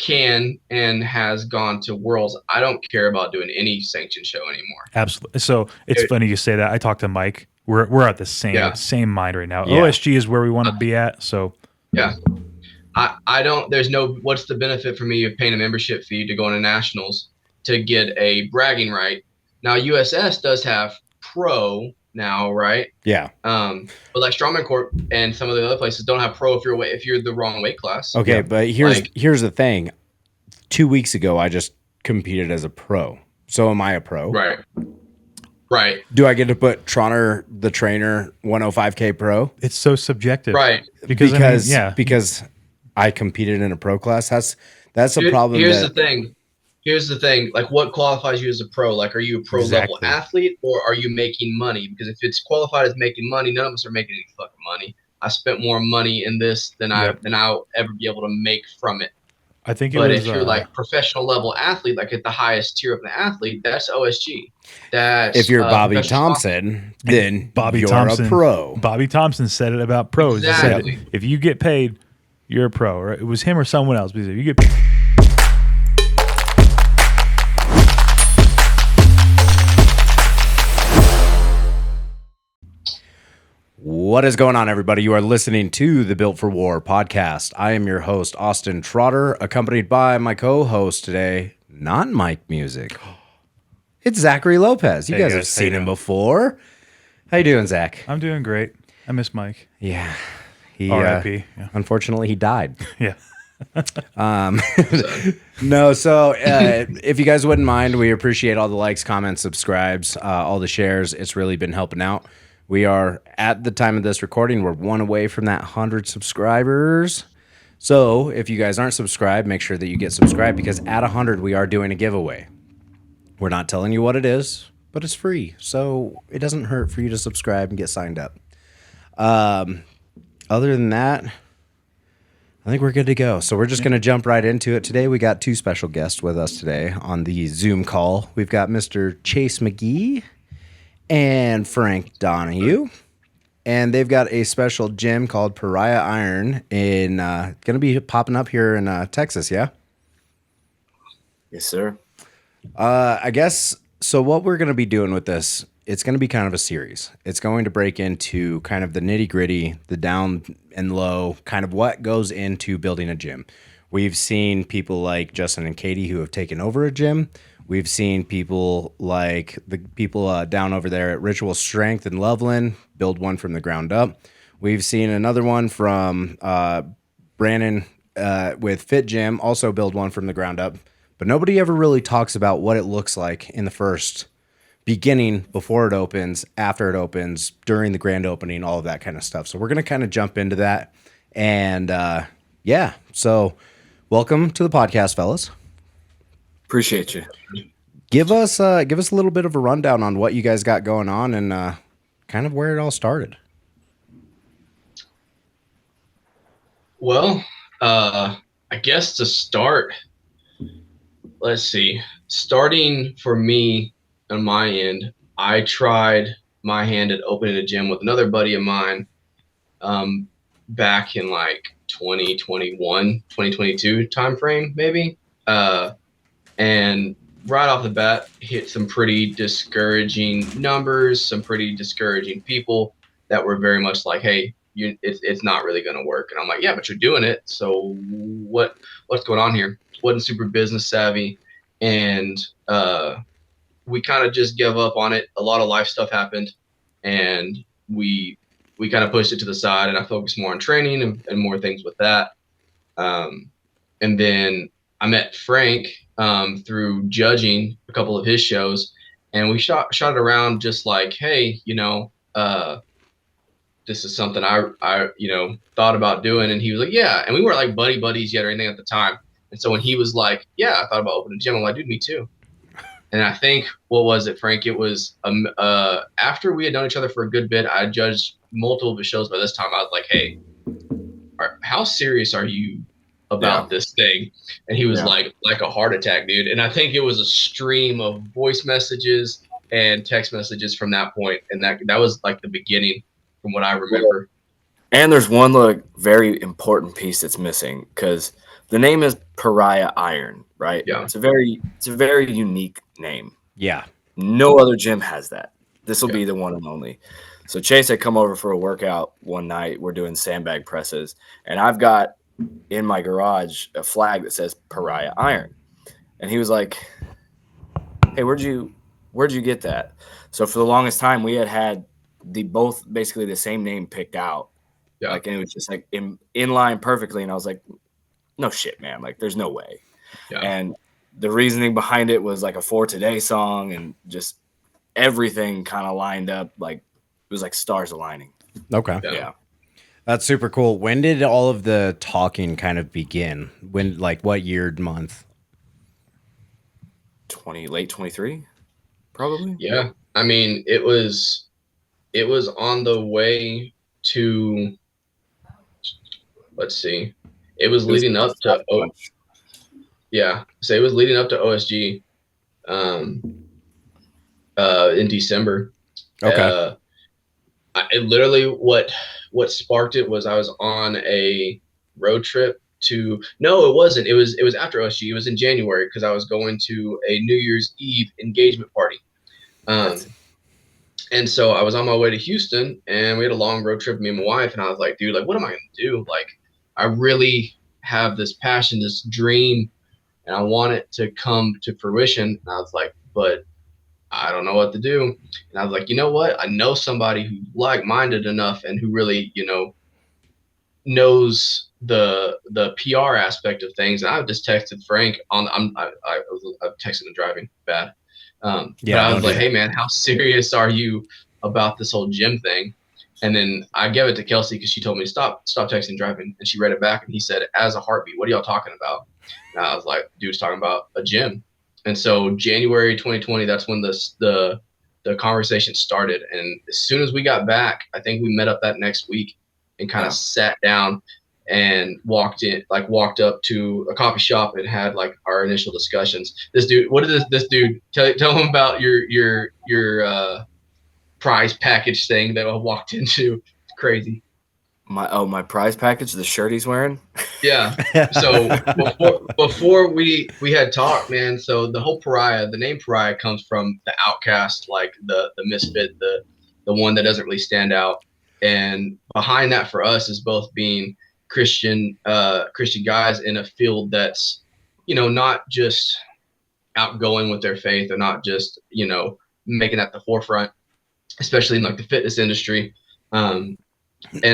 can and has gone to Worlds, I don't care about doing any sanctioned show anymore. Absolutely. So it's funny you say that. I talked to Mike. We're at the same mind right now. Yeah. OSG is where we want to be at. So yeah, I don't. There's no. What's the benefit for me of paying a membership fee to go into nationals to get a bragging right? Now USS does have pro now, right? Yeah. But like Strongman Corp and some of the other places don't have pro if you're the wrong weight class. Okay, Yeah. but here's the thing. 2 weeks ago, I just competed as a pro. So am I a pro? Right. Do I get to put Trotter, the trainer, 105K pro? it's so subjective. Right. Because Because I competed in a pro class. That's a problem. Here's the thing. Like, what qualifies you as a pro? Like, are you a pro level athlete or are you making money? Because if it's qualified as making money, none of us are making any fucking money. I spent more money in this than I'll ever be able to make from it. I think But if you're like professional level athlete, like at the highest tier of an athlete, that's OSG. That's if you're Bobby Thompson, then you're a pro. Bobby Thompson said it about pros. Exactly. He said, if you get paid, you're a pro. Or it was him or someone else. But if you get paid, What is going on, everybody? You are listening to the Built for War podcast. I am your host, Austin Trotter, accompanied by my co-host today, not Mike Musick. It's Zachary Lopez. You guys have seen him before. How you doing, Zach? I'm doing great. I miss Mike. Yeah. He, R.I.P. Yeah. Unfortunately, he died. Yeah. No, so if you guys wouldn't mind, we appreciate all the likes, comments, subscribes, all the shares. It's really been helping out. We are, at the time of this recording, we're one away from that 100 subscribers. So if you guys aren't subscribed, make sure that you get subscribed, because at 100, we are doing a giveaway. We're not telling you what it is, but it's free. So it doesn't hurt for you to subscribe and get signed up. Other than that, I think we're good to go. So we're just going to jump right into it. Today, we got two special guests with us today on the Zoom call. We've got Mr. Chase McGhee and Frank Donahue, and they've got a special gym called Pariah Iron in going to be popping up here in Texas. Yeah. Yes, sir. I guess so. What we're going to be doing with this, it's going to be kind of a series. It's going to break into kind of the nitty gritty, the down and low, kind of what goes into building a gym. We've seen people like Justin and Katie who have taken over a gym. We've seen people like the people down over there at Ritual Strength in Loveland build one from the ground up. We've seen another one from Brandon with Fit Gym also build one from the ground up. But nobody ever really talks about what it looks like in the first beginning, before it opens, after it opens, during the grand opening, all of that kind of stuff. So we're going to kind of jump into that. And yeah, so welcome to the podcast, fellas. Appreciate you. Give us a little bit of a rundown on what you guys got going on and kind of where it all started. Well, I guess to start, let's see. Starting for me on my end, I tried my hand at opening a gym with another buddy of mine back in like 2021, 2022 timeframe, maybe. And right off the bat, hit some pretty discouraging numbers, some pretty discouraging people that were very much like, hey, it's not really going to work. And I'm like, yeah, but you're doing it. So what's going on here? Wasn't super business savvy. And we kind of just gave up on it. A lot of life stuff happened. And we kind of pushed it to the side. And I focused more on training and more things with that. And then I met Frank through judging a couple of his shows, and we shot it around just like, hey, this is something I thought about doing. And he was like, yeah. And we weren't like buddies yet or anything at the time. And so when he was like, yeah, I thought about opening a gym, I'm like, dude, me too. And I think, what was it, Frank? It was after we had known each other for a good bit, I judged multiple of his shows by this time. I was like, hey, how serious are you about this thing? And he was like a heart attack, dude. And I think it was a stream of voice messages and text messages from that point. And that was like the beginning from what I remember. And there's one very important piece that's missing, because the name is Pariah Iron, right? Yeah. It's a very unique name. Yeah. No other gym has that. This will be the one and only. So Chase had come over for a workout one night. We're doing sandbag presses, and I've got in my garage a flag that says Pariah Iron. And he was like, "Hey, where'd you get that?" So for the longest time, we had both basically the same name picked out. Yeah. Like, and it was just like in line perfectly. And I was like, "No shit, man! Like, there's no way." Yeah. And the reasoning behind it was like a For Today song, and just everything kind of lined up. Like, it was like stars aligning. Okay. Yeah. That's super cool. When did all of the talking kind of begin? When, like, what year, month? Late 23, probably. Yeah. I mean, it was on the way to, let's see. It was leading up to So it was leading up to OSG in December. Okay. It literally what sparked it was I was on a road trip to, no, it wasn't. It was after OSG. It was in January because I was going to a New Year's Eve engagement party. And so I was on my way to Houston, and we had a long road trip, me and my wife, and I was like, dude, like, what am I going to do? Like, I really have this passion, this dream, and I want it to come to fruition. And I was like, but I don't know what to do. And I was like, you know what? I know somebody who's like-minded enough and who really, knows the PR aspect of things. And I just texted Frank on, I'm texting and driving bad. But I was like, hey man, how serious are you about this whole gym thing? And then I gave it to Kelsey because she told me to stop texting and driving. And she read it back and he said, as a heartbeat, what are y'all talking about? And I was like, dude's talking about a gym. And so January 2020, that's when the conversation started. And as soon as we got back, I think we met up that next week and kind of sat down and walked up to a coffee shop and had like our initial discussions. This dude, what did this dude tell him about your prize package thing that I walked into? It's crazy. My prize package, the shirt he's wearing. Yeah. So before we had talked, man. So the whole Pariah, the name Pariah comes from the outcast, like the misfit, the one that doesn't really stand out. And behind that for us is both being Christian guys in a field that's, not just outgoing with their faith or not just, making that the forefront, especially in like the fitness industry. And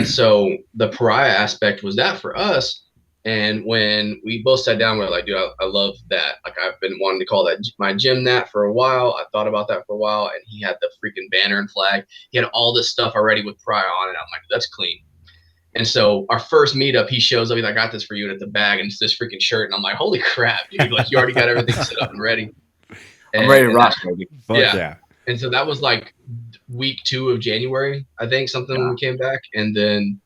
so the Pariah aspect was that for us. And when we both sat down, we're like, dude, I love that. Like, I've been wanting to call that my gym that for a while. I thought about that for a while. And he had the freaking banner and flag. He had all this stuff already with Pariah on it. I'm like, that's clean. And so our first meetup, he shows up. He's like, I got this for you. And it's a bag and it's this freaking shirt. And I'm like, holy crap, dude. Like, you already got everything set up and ready. I'm ready to rock, baby. Yeah. And so that was like week 2 of January, I think, something when we came back. And then,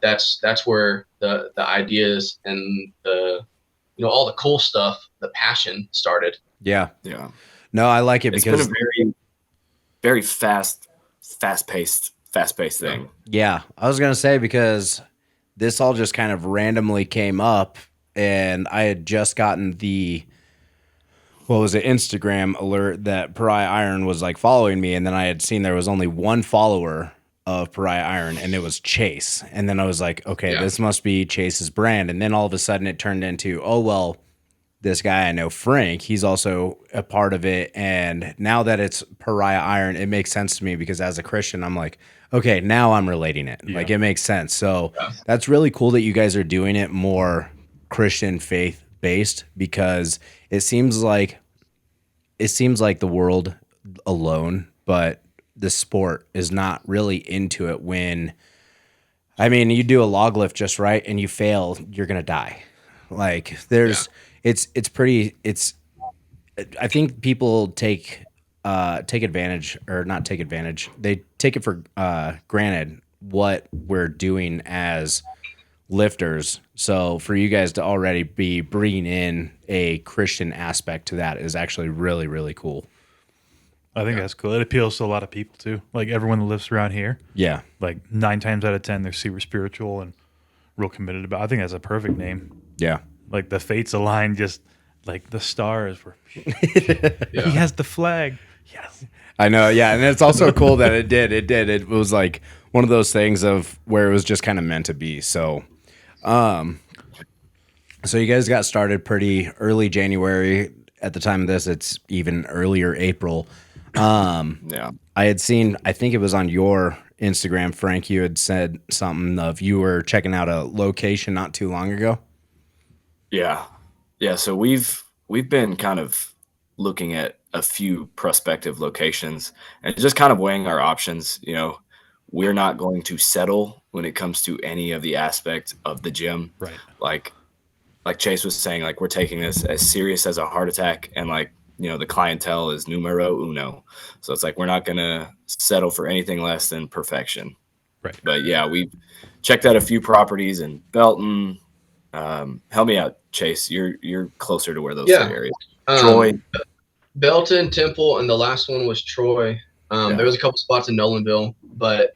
that's where the ideas and the, all the cool stuff, the passion started. Yeah. No, I like it because it's been a very, very fast-paced thing. Yeah. I was going to say, because this all just kind of randomly came up, and I had just gotten Instagram alert that Pariah Iron was like following me, and then I had seen there was only one follower of Pariah Iron, and it was Chase. And then I was like, okay, this must be Chase's brand. And then all of a sudden it turned into, oh, well, this guy I know, Frank, he's also a part of it. And now that it's Pariah Iron, it makes sense to me, because as a Christian, I'm like, okay, now I'm relating it. Like, it makes sense. So that's really cool that you guys are doing it more Christian faith based, because it seems like the world alone, but the sport is not really into it. When, I mean, you do a log lift just right and you fail, you're going to die. Like, I think people take advantage, or not take advantage. They take it for granted what we're doing as lifters. So for you guys to already be bringing in a Christian aspect to that is actually really, really cool. I think that's cool. It appeals to a lot of people too. Like, everyone that lives around here. Yeah. Like 9 times out of 10, they're super spiritual and real committed about. I think that's a perfect name. Yeah. like the fates aligned, just like the stars were. Yeah. He has the flag. Yes. I know, yeah, and it's also cool that it did. It did. It was like one of those things of where it was just kind of meant to be. So, so you guys got started pretty early January. At the time of this, it's even earlier April. Yeah. I had seen, I think it was on your Instagram, Frank, you had said something of you were checking out a location not too long ago. Yeah. Yeah. So we've been kind of looking at a few prospective locations and just kind of weighing our options. You know, we're not going to settle when it comes to any of the aspects of the gym. Right. Like Chase was saying, like we're taking this as serious as a heart attack, and like, you know, the clientele is numero uno. So it's like we're not going to settle for anything less than perfection. Right. But yeah, we've checked out a few properties in Belton. Help me out, Chase. You're closer to where those three areas. Troy, Belton, Temple, and the last one was Troy. There was a couple spots in Nolanville, but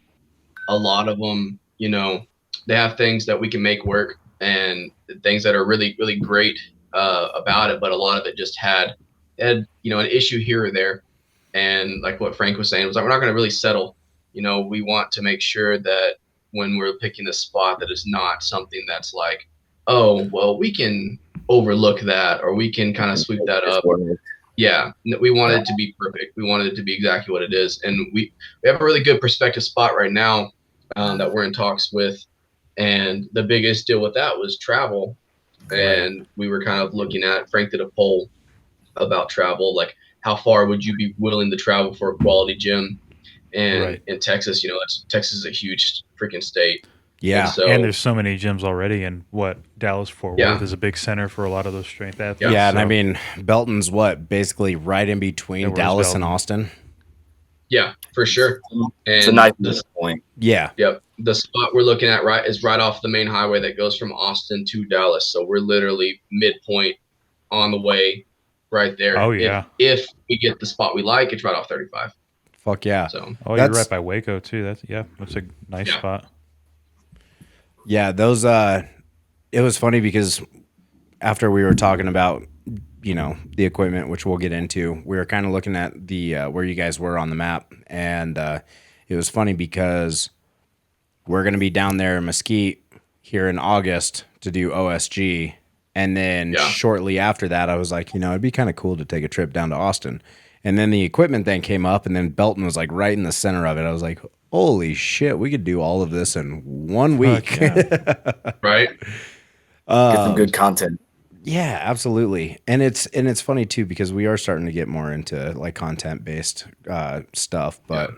a lot of them, you know, they have things that we can make work and things that are really, really great about it. But a lot of it just had, you know, an issue here or there. And like what Frank was saying, was like, we're not going to really settle. You know, we want to make sure that when we're picking a spot that is not something that's like, oh, well, we can overlook that or we can kind of sweep that up. Yeah, we wanted it to be perfect. We wanted it to be exactly what it is. And we have a really good prospective spot right now that we're in talks with. And the biggest deal with that was travel. And we were kind of looking at, Frank did a poll about travel, like how far would you be willing to travel for a quality gym? And in Texas, you know, Texas is a huge freaking state. Yeah. And there's so many gyms already. And Dallas Fort Worth is a big center for a lot of those strength athletes. Yeah. And I mean, Belton's basically right in between Dallas and Austin. Yeah, for sure. And it's a nice point. Yeah. Yep. The spot we're looking at is right off the main highway that goes from Austin to Dallas. So we're literally midpoint on the way right there. Oh, yeah. If we get the spot we like, it's right off 35. Fuck yeah. So you're right by Waco too. That's a nice spot. Yeah, those it was funny because after we were talking about, you know, the equipment, which we'll get into, we were kind of looking at the where you guys were on the map, and it was funny because we're going to be down there in Mesquite here in August to do OSG, and then shortly after that I was like, you know, it'd be kind of cool to take a trip down to Austin. And then the equipment thing came up, and then Belton was like right in the center of it. I was like, holy shit, we could do all of this in 1 week. Right. Get some good content. Yeah, absolutely. And it's funny too, because we are starting to get more into like content based stuff. But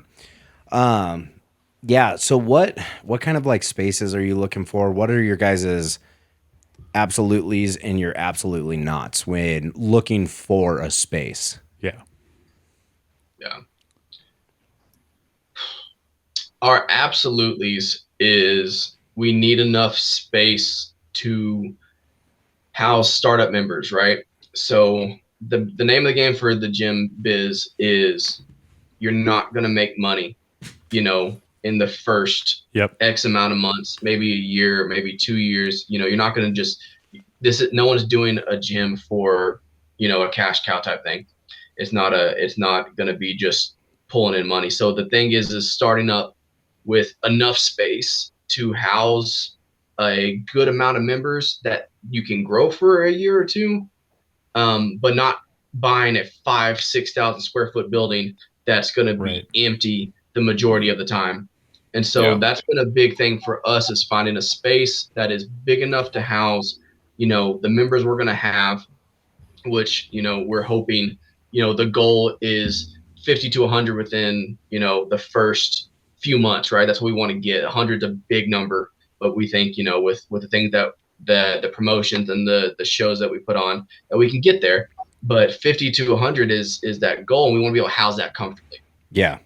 yeah. So what kind of like spaces are you looking for? What are your guys's absolutely's and your absolutely nots when looking for a space? Yeah. Yeah. Our absolutely's is we need enough space to house startup members, right? So the name of the game for the gym biz is you're not going to make money, you know, in the first X amount of months, maybe a year, maybe 2 years. You know, you're not going to just no one's doing a gym for, you know, a cash cow type thing. It's not going to be just pulling in money. So the thing is starting up with enough space to house a good amount of members that you can grow for a year or two, but not buying a 5,000-6,000 square foot building that's going to be empty the majority of the time. And so that's been a big thing for us, is finding a space that is big enough to house, you know, the members we're going to have, which, you know, we're hoping, you know, the goal is 50 to 100 within, you know, the first few months, right? That's what we want to get. 100's a big number, but we think, you know, with the things that the promotions and the shows that we put on, that we can get there. But 50 to 100 is that goal, and we want to be able to house that comfortably. Yeah.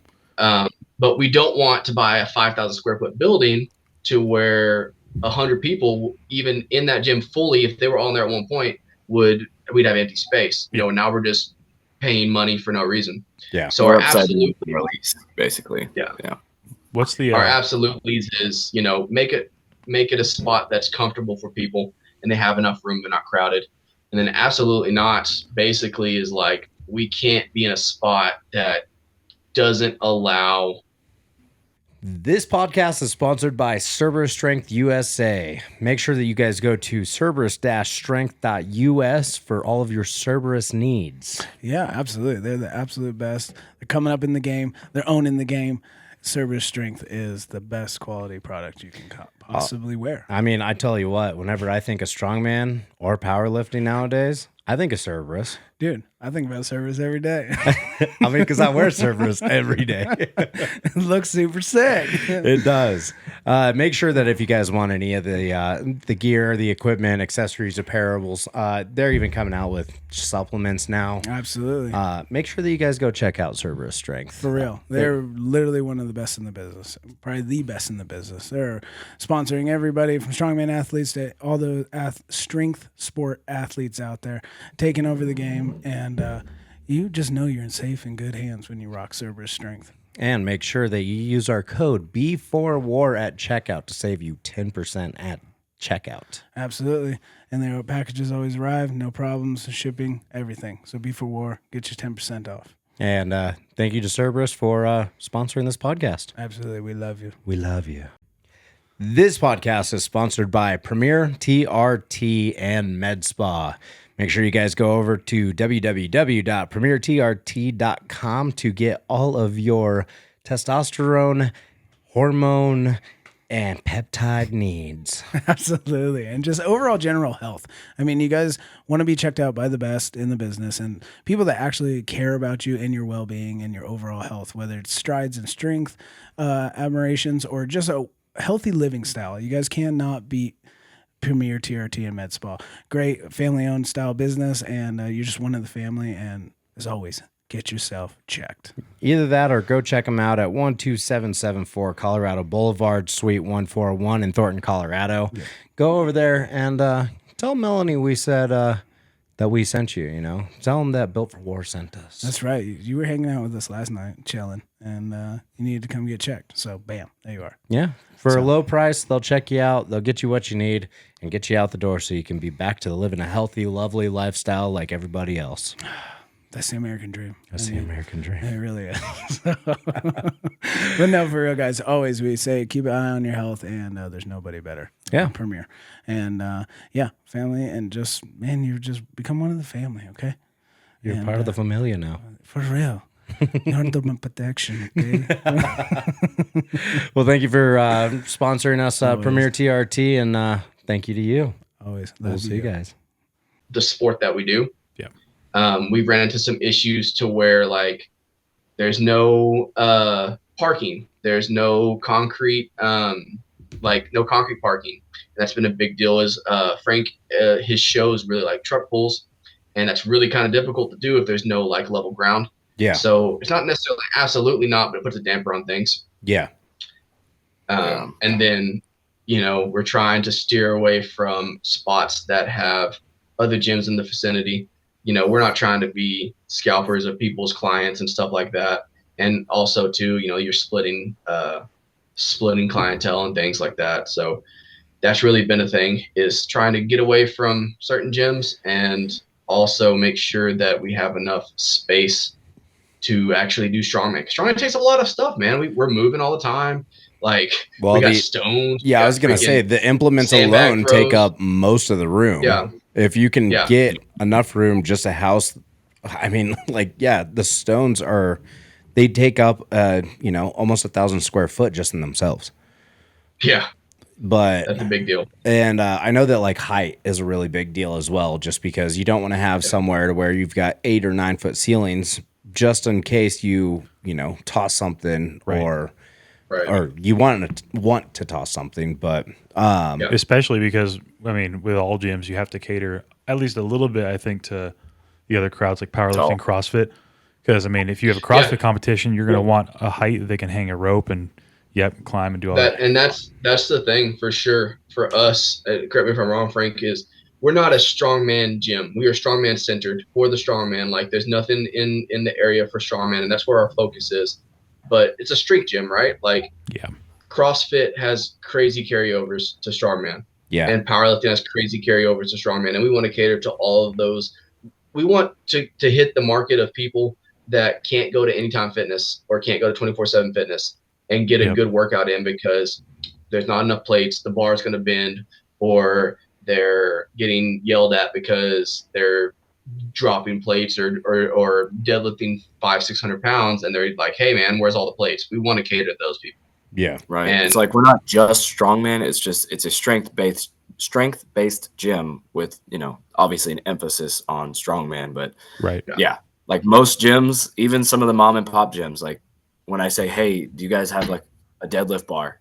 But we don't want to buy a 5,000 square foot building to where 100 people, even in that gym fully, if they were all in there at one point, we'd have empty space. You know, now we're just paying money for no reason. Yeah. So our absolute release, basically. Yeah. What's the our absolute leads is, you know, make it a spot that's comfortable for people. and they have enough room, they're not crowded. And then absolutely not basically is like, we can't be in a spot that doesn't allow. This podcast is sponsored by Cerberus Strength USA. Make sure that you guys go to cerberus-strength.us for all of your Cerberus needs. Yeah, absolutely. They're the absolute best. They're coming up in the game. They're owning the game. Cerberus Strength is the best quality product you can possibly wear. I mean, I tell you what, whenever I think of strongman or powerlifting nowadays, I think of Cerberus. Dude, I think about Cerberus every day. I mean, because I wear Cerberus every day. It looks super sick. It does. Make sure that if you guys want any of the gear, the equipment, accessories, apparels, they're even coming out with supplements now. Absolutely. Make sure that you guys go check out Cerberus Strength. For real. They're literally one of the best in the business. Probably the best in the business. They're sponsoring everybody from strongman athletes to all the strength sport athletes out there, taking over the game. And you just know you're in safe and good hands when you rock Cerberus Strength. And make sure that you use our code B4WAR at checkout to save you 10% at checkout. Absolutely. And their packages always arrive, no problems, shipping, everything. So B4WAR, get you 10% off. And thank you to Cerberus for sponsoring this podcast. Absolutely. We love you. We love you. This podcast is sponsored by Premier TRT and Med Spa. Make sure you guys go over to www.premiertrt.com to get all of your testosterone, hormone, and peptide needs. Absolutely. And just overall general health. I mean, you guys want to be checked out by the best in the business and people that actually care about you and your well-being and your overall health, whether it's strides and strength, admirations, or just a healthy living style. You guys cannot beat Premier TRT and Med Spa. Great family-owned style business, and you're just one of the family. And as always, get yourself checked. Either that or go check them out at 12774 Colorado Boulevard, Suite 141 in Thornton, Colorado. Yeah. Go over there and tell Melanie we said that we sent you, you know. Tell them that Built for War sent us. That's right. You were hanging out with us last night, chilling, and you needed to come get checked. So, bam, there you are. Yeah. For a low price, they'll check you out. They'll get you what you need and get you out the door so you can be back to living a healthy, lovely lifestyle like everybody else. That's the American dream. That's the American dream. It really is. But no, for real, guys, always we say keep an eye on your health, and there's nobody better. Yeah. Premier. And, yeah, family, and just, man, you just become one of the family, okay? You're part of the familia now. For real. You're under my protection, okay? Well, thank you for sponsoring us, Premier TRT, and thank you to you. Always. We'll see you guys. The sport that we do. Yeah. We've ran into some issues to where, like, there's no parking. There's no concrete, no concrete parking. And that's been a big deal. Is Frank, his shows really like truck pulls, and that's really kind of difficult to do if there's no like level ground. Yeah. So it's not necessarily absolutely not, but it puts a damper on things. Yeah. And then, you know, we're trying to steer away from spots that have other gyms in the vicinity. You know, we're not trying to be scalpers of people's clients and stuff like that. And also too, you know, you're splitting clientele and things like that. So that's really been a thing, is trying to get away from certain gyms and also make sure that we have enough space to actually do strongman. Strongman takes a lot of stuff, man. We're moving all the time. Like, we got stones. Yeah, I was going to say, the implements alone take up most of the room. Yeah. If you can get enough room just a house, I mean, like, yeah, the stones they take up, almost 1,000 square foot just in themselves. Yeah. But that's a big deal. And I know that like height is a really big deal as well, just because you don't want to have somewhere to where you've got 8 or 9 foot ceilings just in case you toss something or you want to toss something. But especially because, I mean, with all gyms, you have to cater at least a little bit, I think, to the other crowds like powerlifting, CrossFit. Because, I mean, if you have a CrossFit competition, you're going to want a height that they can hang a rope and climb and do all that. And that's the thing for sure for us. Correct me if I'm wrong, Frank, is we're not a strongman gym. We are strongman centered for the strongman. Like, there's nothing in the area for strongman, and that's where our focus is. But it's a strength gym, right? Like, CrossFit has crazy carryovers to strongman. Yeah. And powerlifting has crazy carryovers to strongman, and we want to cater to all of those. We want to hit the market of people that can't go to Anytime Fitness or can't go to 24/7 Fitness and get a good workout in because there's not enough plates, the bar is going to bend, or they're getting yelled at because they're dropping plates or deadlifting 500-600 pounds, and they're like, hey man, where's all the plates? We want to cater to those people. Yeah. Right. And it's like we're not just strongman, it's a strength-based gym with, obviously an emphasis on strongman, but yeah, like most gyms, even some of the mom and pop gyms, like when I say, hey, do you guys have like a deadlift bar?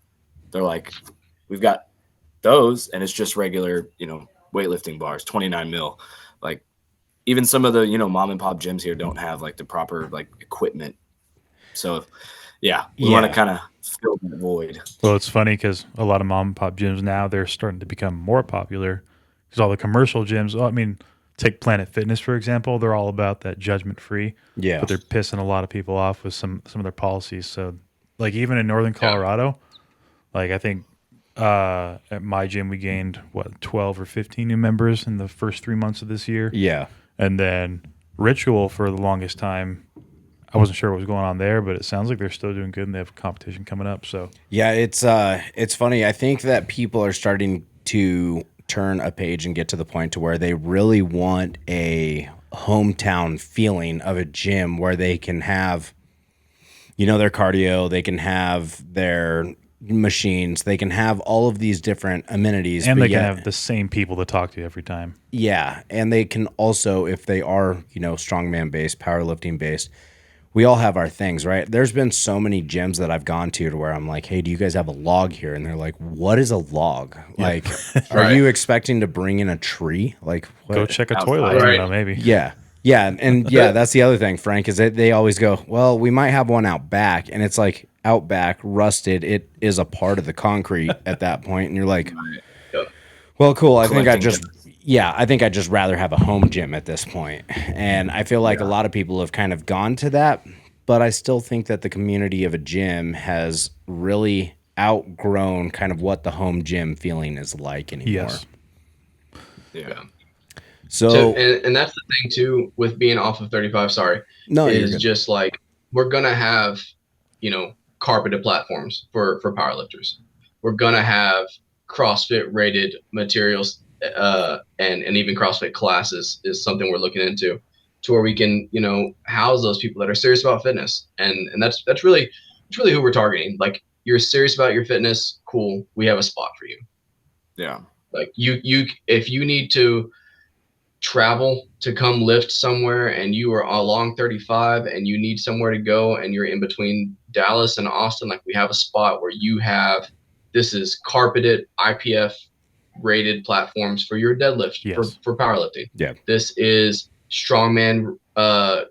They're like, we've got those, and it's just regular, weightlifting bars, 29 mil. Like even some of the, mom and pop gyms here don't have like the proper like equipment. So yeah, we want to kind of fill that void. Well, it's funny because a lot of mom and pop gyms now, they're starting to become more popular because all the commercial gyms, I mean, take Planet Fitness, for example, they're all about that judgment free. Yeah. But they're pissing a lot of people off with some of their policies. So like even in Northern Colorado, like I think at my gym we gained 12 or 15 new members in the first 3 months of this year. Yeah. And then Ritual for the longest time, I wasn't sure what was going on there, but it sounds like they're still doing good and they have a competition coming up. So yeah, it's funny. I think that people are starting to turn a page and get to the point to where they really want a hometown feeling of a gym where they can have, their cardio, they can have their machines, they can have all of these different amenities, and they can have the same people to talk to every time. Yeah, and they can also, if they are, strongman based, powerlifting based, we all have our things, right? There's been so many gyms that I've gone to where I'm like, hey, do you guys have a log here? And they're like, what is a log? Yeah. Like, are you expecting to bring in a tree? Like, what? Go check a toilet, maybe. Yeah. Yeah. And yeah, that's the other thing, Frank, is that they always go, well, we might have one out back. And it's like out back, rusted. It is a part of the concrete at that point. And you're like, well, cool. I think I'd just rather have a home gym at this point. And I feel like a lot of people have kind of gone to that, but I still think that the community of a gym has really outgrown kind of what the home gym feeling is like anymore. Yes. Yeah. So and that's the thing too with being off of 35. Sorry, is just like we're gonna have carpeted platforms for powerlifters. We're gonna have CrossFit rated materials, and even CrossFit classes is something we're looking into, to where we can house those people that are serious about fitness, and that's really who we're targeting. Like, you're serious about your fitness, cool, we have a spot for you. Yeah, like you if you need to travel to come lift somewhere and you are along 35 and you need somewhere to go and you're in between Dallas and Austin, like we have a spot where this is carpeted IPF rated platforms for your deadlift, for powerlifting. Yeah. This is strongman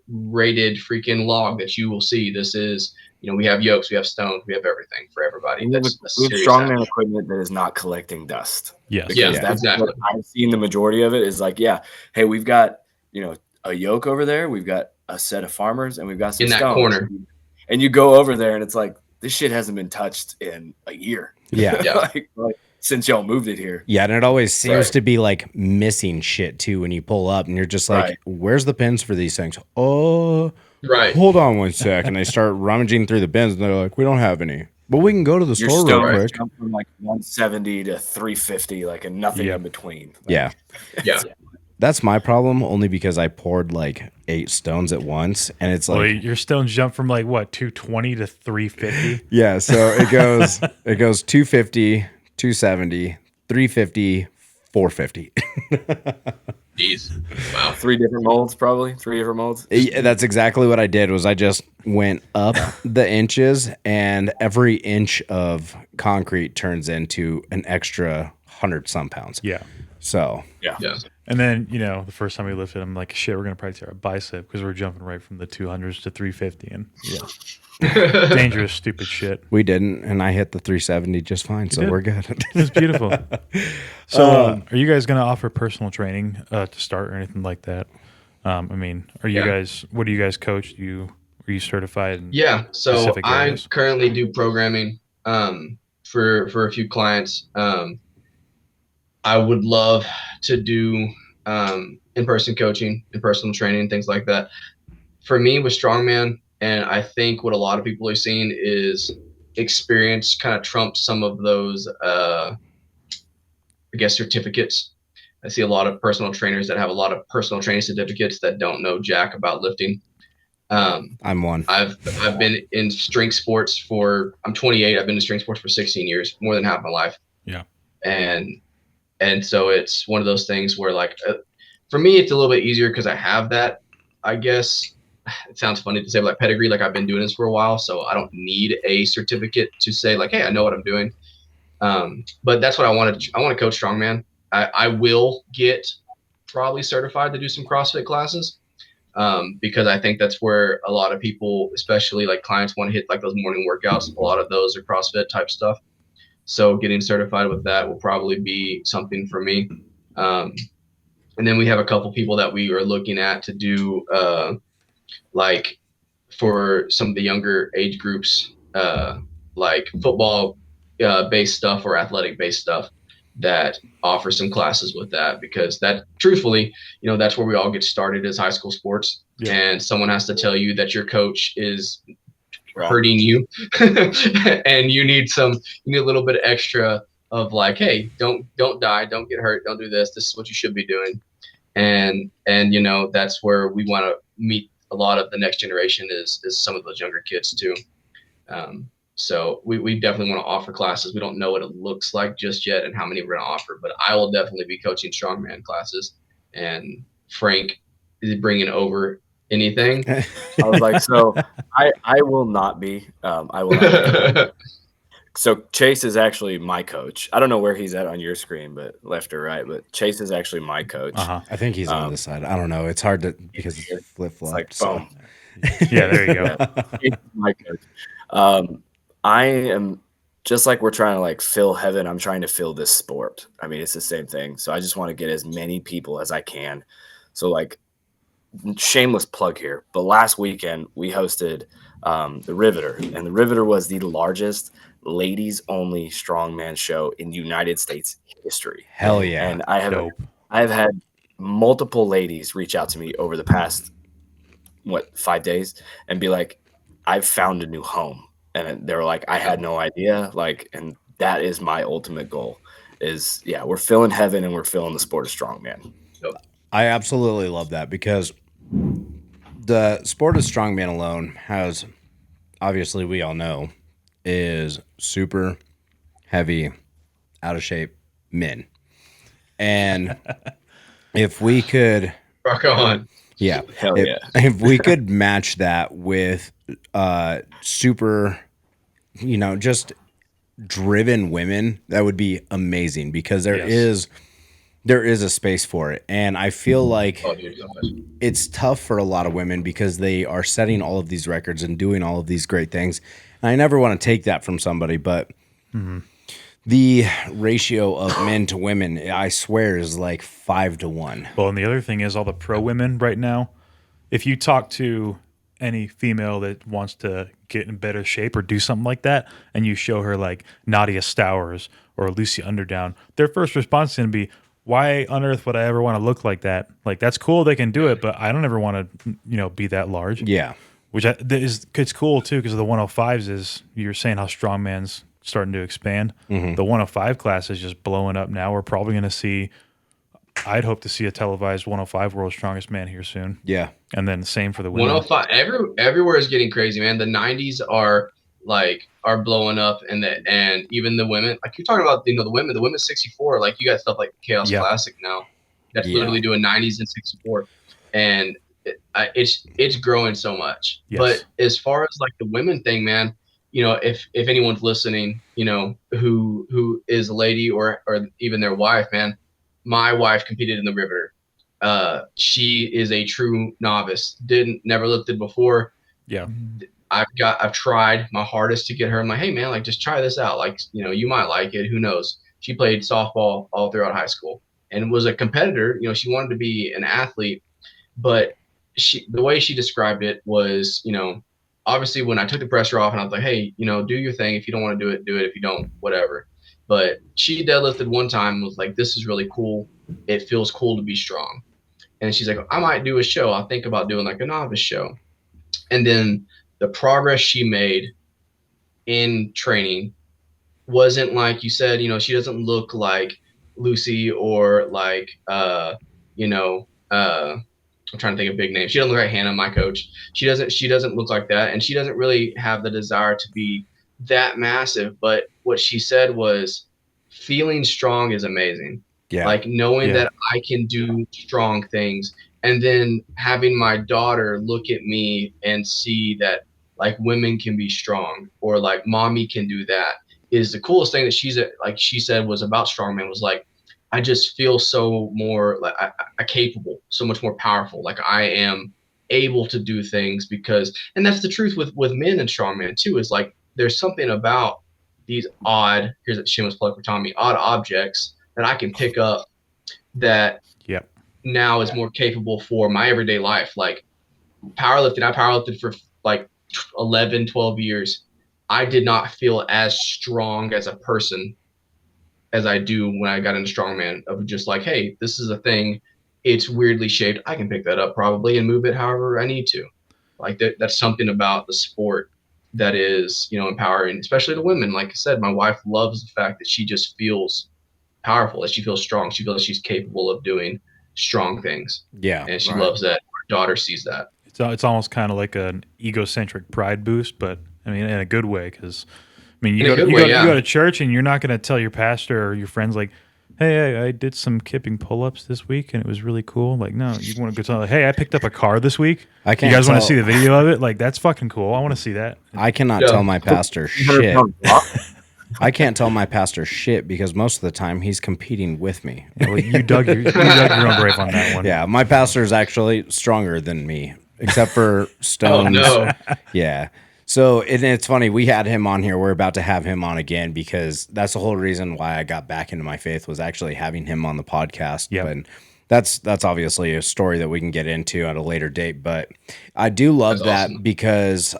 rated freaking log that you will see. This is, we have yokes, we have stones, we have everything for everybody. We have strongman equipment that is not collecting dust. Yes. Because that's exactly what I've seen. The majority of it is like, hey, we've got, a yoke over there. We've got a set of farmers and we've got some in that stones. corner. And you go over there and it's like, this shit hasn't been touched in a year. Yeah. like since y'all moved it here. Yeah, and it always seems to be like missing shit too when you pull up and you're just like, where's the pins for these things? Oh, hold on one sec. And they start rummaging through the bins and they're like, we don't have any. But we can go to the store real quick. Jump from like 170 to 350, like, and nothing in between. Yeah. That's my problem, only because I poured like 8 stones at once, and it's like, well, your stones jump from like what, 220 to 350. Yeah, so it goes 250, 270, 350, 450. Jeez. Wow. 3 different molds, probably 3 different molds. Yeah, that's exactly what I did. Was I just went up the inches, and every inch of concrete turns into an extra 100-some pounds. Yeah. So yeah. And then, the first time we lifted, I'm like, shit, we're going to probably tear our bicep because we're jumping right from the 200s to 350. And dangerous, stupid shit. We didn't, and I hit the 370 just fine, so we're good. It was beautiful. So are you guys going to offer personal training to start or anything like that? Are you guys, what do you guys coach? Are you certified? In so I currently do programming for a few clients. I would love to do in-person coaching, in personal training, things like that. For me with strongman, and I think what a lot of people are seeing is experience kind of trumps some of those, I guess, certificates. I see a lot of personal trainers that have a lot of personal training certificates that don't know jack about lifting. I'm one. I've been in strength sports I'm 28. I've been in strength sports for 16 years, more than half my life. Yeah. And so it's one of those things where like, for me, it's a little bit easier because I have that, I guess. It sounds funny to say, like pedigree, like I've been doing this for a while, so I don't need a certificate to say like, hey, I know what I'm doing. But that's what I want to coach strongman. I will get probably certified to do some CrossFit classes, because I think that's where a lot of people, especially like clients, want to hit like those morning workouts. A lot of those are CrossFit type stuff. So getting certified with that will probably be something for me. And then we have a couple people that we are looking at to do, like for some of the younger age groups, like football based stuff or athletic based stuff, that offer some classes with that, because that truthfully, that's where we all get started as high school sports. Yeah. And someone has to tell you that your coach is hurting you and you need a little bit extra of like, hey, don't die, don't get hurt, don't do this is what you should be doing. And that's where we want to meet a lot of the next generation is some of those younger kids too. So we definitely want to offer classes. We don't know what it looks like just yet and how many we're going to offer, but I will definitely be coaching strongman classes. And Frank is bringing over anything. I was like, so I will not be. I will not be. So Chase is actually my coach. I don't know where he's at on your screen, but left or right. But Chase is actually my coach. I think he's on this side. I don't know. It's hard to because it's flip flop. Like boom. Yeah, there you go. He's my coach. I am just like we're trying to like fill heaven. I'm trying to fill this sport. I mean, it's the same thing. So I just want to get as many people as I can. So like, shameless plug here, but last weekend we hosted the Riveter, and the Riveter was the largest ladies only strongman show in United States history. Hell yeah. And I've had multiple ladies reach out to me over the past 5 days and be like, I've found a new home. And they were like, I had no idea. Like, and that is my ultimate goal is, we're filling heaven and we're filling the sport of strongman. So, I absolutely love that because the sport of strongman alone has, obviously we all know, is super heavy, out of shape men. And if we could rock on. Yeah. Hell yeah. If we could match that with super, just driven women, that would be amazing because there is a space for it. And I feel like it's tough for a lot of women because they are setting all of these records and doing all of these great things. And I never want to take that from somebody, but the ratio of men to women, I swear, is like 5-1. Well, and the other thing is all the pro women right now, if you talk to any female that wants to get in better shape or do something like that, and you show her like Nadia Stowers or Lucy Underdown, their first response is going to be, why on earth would I ever want to look like that? Like, that's cool, they can do it, but I don't ever want to, be that large. Yeah. Which it's cool too because of the 105s is you're saying how strongman's starting to expand. The 105 class is just blowing up now. We're probably going to see, I'd hope to see a televised 105 World's Strongest Man here soon. Yeah. And then the same for the women. 105, everywhere is getting crazy, man. The 90s are blowing up, and even the women, like you're talking about, the women 64, like you got stuff like Chaos Classic now that's literally doing 90s and 64, and it's growing so much. Yes. But as far as like the women thing, man, if anyone's listening, who is a lady or even their wife, man, my wife competed in the Riveter. She is a true novice. Never lifted before. Yeah. I've tried my hardest to get her. I'm like, hey man, like just try this out. Like, you might like it. Who knows? She played softball all throughout high school and was a competitor. She wanted to be an athlete, but the way she described it was, obviously when I took the pressure off and I was like, hey, do your thing. If you don't want to do it, do it. If you don't, whatever. but she deadlifted one time and was like, this is really cool. It feels cool to be strong. And she's like, I might do a show. I'll think about doing like a novice show. And then the progress she made in training wasn't like you said, she doesn't look like Lucy or like, I'm trying to think of big names. She doesn't look like Hannah, my coach. She doesn't look like that. And she doesn't really have the desire to be that massive. But what she said was feeling strong is amazing. Yeah. Like knowing Yeah. that I can do strong things. And then having my daughter look at me and see that like women can be strong or like mommy can do that is the coolest thing that she said was about strongman was like, I just feel so more like I capable, so much more powerful. Like I am able to do things and that's the truth with men and strongman too, is like, there's something about these here's a shameless plug for Tommy, odd objects that I can pick up that Yep. now is more capable for my everyday life. Like powerlifting, I powerlifted for like 11, 12 years. I did not feel as strong as a person as I do when I got into strongman, of just like, hey, this is a thing. It's weirdly shaped. I can pick that up probably and move it however I need to. Like that's something about the sport that is, empowering, especially to women. Like I said, my wife loves the fact that she just feels powerful, that she feels strong. She feels like she's capable of doing strong things. Yeah. And she loves that. Her daughter sees that. It's almost kind of like an egocentric pride boost, but I mean, in a good way, because I mean, you go to church and you're not going to tell your pastor or your friends like, hey, I did some kipping pull-ups this week and it was really cool. Like, no, you want to go tell like, hey, I picked up a car this week. You guys want to see the video of it? Like, that's fucking cool. I want to see that. I cannot tell my pastor shit. I can't tell my pastor shit because most of the time he's competing with me. Well, you dug your own grave on that one. Yeah, my pastor is actually stronger than me, except for Stones. Oh, no. Yeah. So it's funny. We had him on here. We're about to have him on again because that's the whole reason why I got back into my faith, was actually having him on the podcast. Yep. And that's obviously a story that we can get into at a later date. But I do love that awesome. Because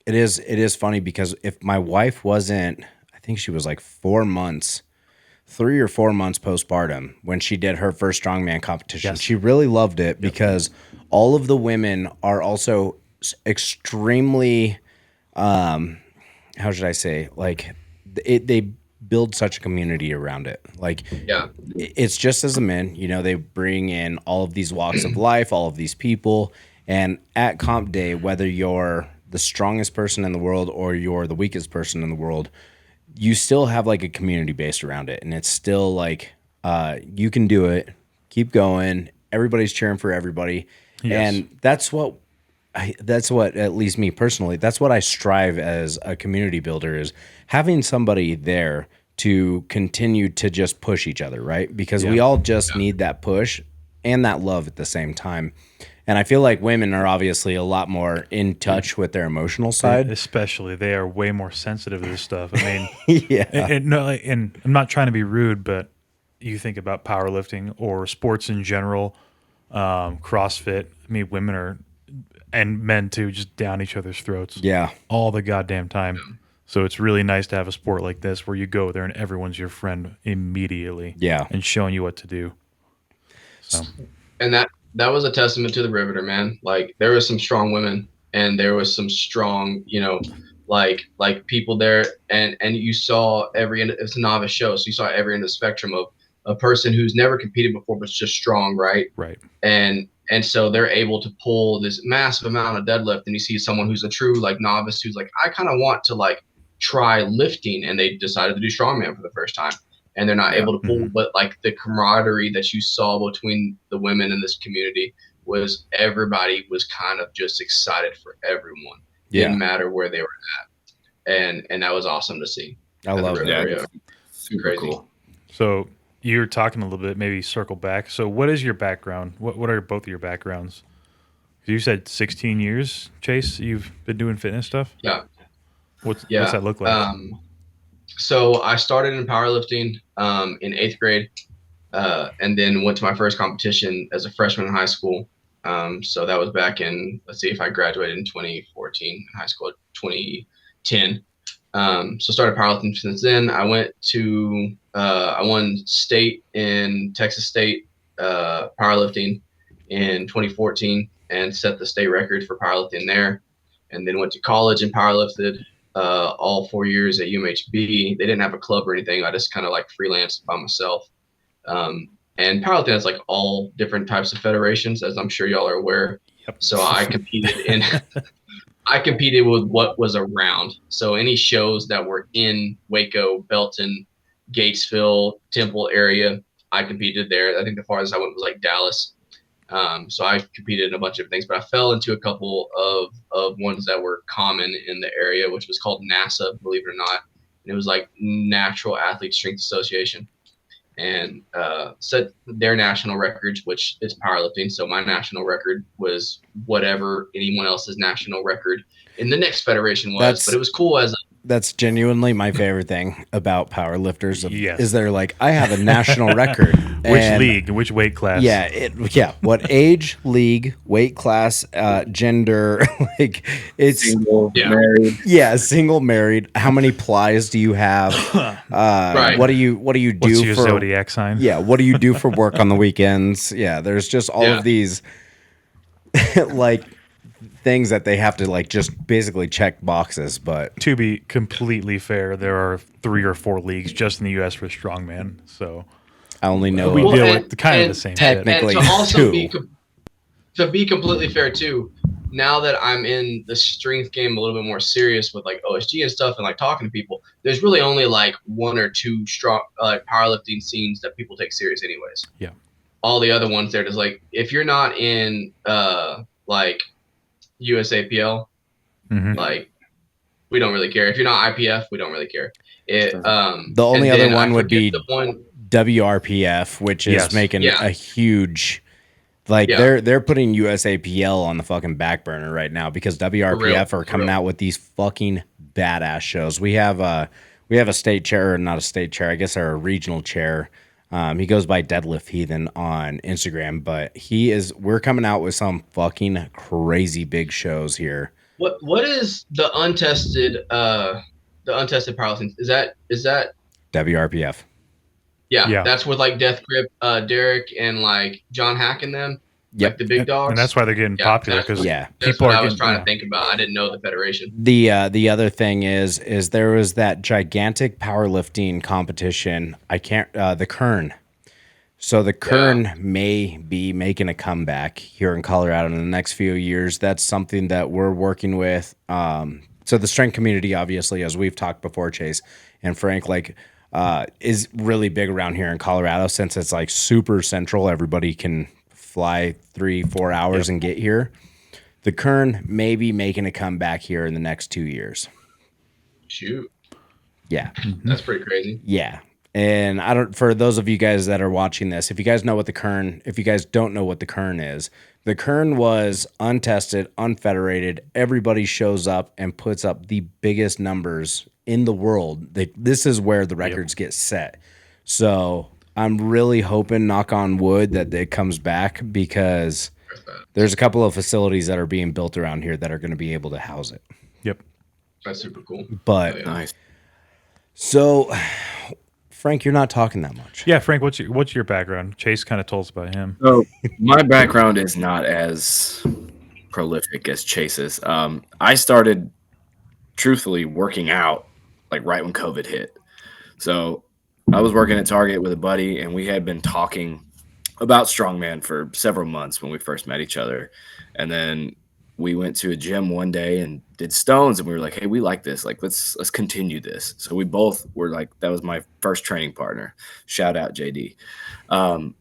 it is funny because if my wife wasn't, I think she was like 3 or 4 months postpartum when she did her first strongman competition. Yes. She really loved it because all of the women are also extremely, how should I say, like they build such a community around it. Like, it's just as the men, they bring in all of these walks of life, all of these people, and at comp day, whether you're the strongest person in the world or you're the weakest person in the world, you still have like a community based around it. And it's still like, you can do it, keep going. Everybody's cheering for everybody. Yes. And that's what, at least me personally, that's what I strive as a community builder, is having somebody there to continue to just push each other, right? Because we all just need that push and that love at the same time. And I feel like women are obviously a lot more in touch with their emotional side. Especially, they are way more sensitive to this stuff. I mean, and I'm not trying to be rude, but you think about powerlifting or sports in general, CrossFit. I mean, women are, and men too, just down each other's throats. Yeah. All the goddamn time. So it's really nice to have a sport like this where you go there and everyone's your friend immediately. Yeah. And showing you what to do. So. And that was a testament to the Riveter, man. Like, there was some strong women and there was some strong, like people there, and you saw every end. It's a novice show, so you saw every end of the spectrum of a person who's never competed before but's just strong, right? Right. And so they're able to pull this massive amount of deadlift, and you see someone who's a true like novice who's like, I kind of want to like try lifting, and they decided to do strongman for the first time. And they're not able to pull, but like the camaraderie that you saw between the women in this community was everybody was kind of just excited for everyone. Didn't matter where they were at. And that was awesome to see. I love it. Yeah, super crazy. Cool. So you're talking a little bit, maybe circle back. So what is your background? What are both of your backgrounds? You said 16 years, Chase, you've been doing fitness stuff? Yeah. What's that look like? So I started in powerlifting in 8th grade, and then went to my first competition as a freshman in high school. So that was back in, let's see if I graduated in 2014, in high school, 2010. So started powerlifting since then. I went to I won state in Texas State powerlifting in 2014 and set the state record for powerlifting there. And then went to college and powerlifted all 4 years at UMHB. They didn't have a club or anything. I just kind of like freelanced by myself. And powerlifting has like all different types of federations, as I'm sure y'all are aware. Yep. So I competed with what was around. So any shows that were in Waco, Belton, Gatesville, Temple area, I competed there. I think the farthest I went was like Dallas. So I competed in a bunch of things, but I fell into a couple of ones that were common in the area, which was called NASA, believe it or not. And it was like Natural Athlete Strength Association. And set their national records, which is powerlifting. So my national record was whatever anyone else's national record in the next federation was. But it was cool as that's genuinely my favorite thing about powerlifters. Yes. Is they're like, I have a national record. Which league? Which weight class? Yeah. What age, league, weight class, gender? Like it's Single, married. Yeah, single, married. How many plies do you have? Right. What do you do What's your for zodiac sign? Yeah, what do you do for work on the weekends? Yeah, there's just all of these like things that they have to like just basically check boxes. But To be completely fair, there are 3 or 4 leagues just in the U.S. for strongman. So I only know we deal with kind of the same shit. technically and to also two. to be completely fair too, now that I'm in the strength game a little bit more serious with like OSG and stuff and like talking to people, there's really only like 1 or 2 strong powerlifting scenes that people take serious anyways. Yeah. All the other ones, they're just like, if you're not in like USAPL, like we don't really care. If you're not IPF, we don't really care. The only other one would be the one, WRPF, which is making a huge, like they're putting USAPL on the fucking back burner right now because WRPF are coming out with these fucking badass shows. We have a state chair, or not a state chair, I guess our regional chair. He goes by Deadlift Heathen on Instagram, but we're coming out with some fucking crazy big shows here. What is the untested powerlifting? Is that WRPF? Yeah, that's with like Death Grip, Derek, and like John Hack and them. Yep. Like the big dogs. And that's why they're getting popular because people are. I was trying to think about. I didn't know the federation. The other thing is there was that gigantic powerlifting competition. The Kern. So the Kern may be making a comeback here in Colorado in the next few years. That's something that we're working with. So the strength community, obviously, as we've talked before, Chase and Frank, like is really big around here in Colorado since it's like super central. Everybody can fly 3-4 hours and get here. The Kern may be making a comeback here in the next 2 years. Shoot. Yeah. That's pretty crazy. Yeah. And for those of you guys that are watching this, if you guys don't know what the Kern is, the Kern was untested, unfederated. Everybody shows up and puts up the biggest numbers in the world. This is where the records get set. So I'm really hoping, knock on wood, that it comes back because there's a couple of facilities that are being built around here that are going to be able to house it. Yep. That's super cool. But nice. So, Frank, you're not talking that much. Yeah, Frank, what's your background? Chase kind of told us about him. So my background is not as prolific as Chase's. I started truthfully working out like right when COVID hit. So I was working at Target with a buddy, and we had been talking about strongman for several months when we first met each other. And then we went to a gym one day and did stones, and we were like, hey, we like this. Like, let's continue this. So we both were like, that was my first training partner. Shout out JD. And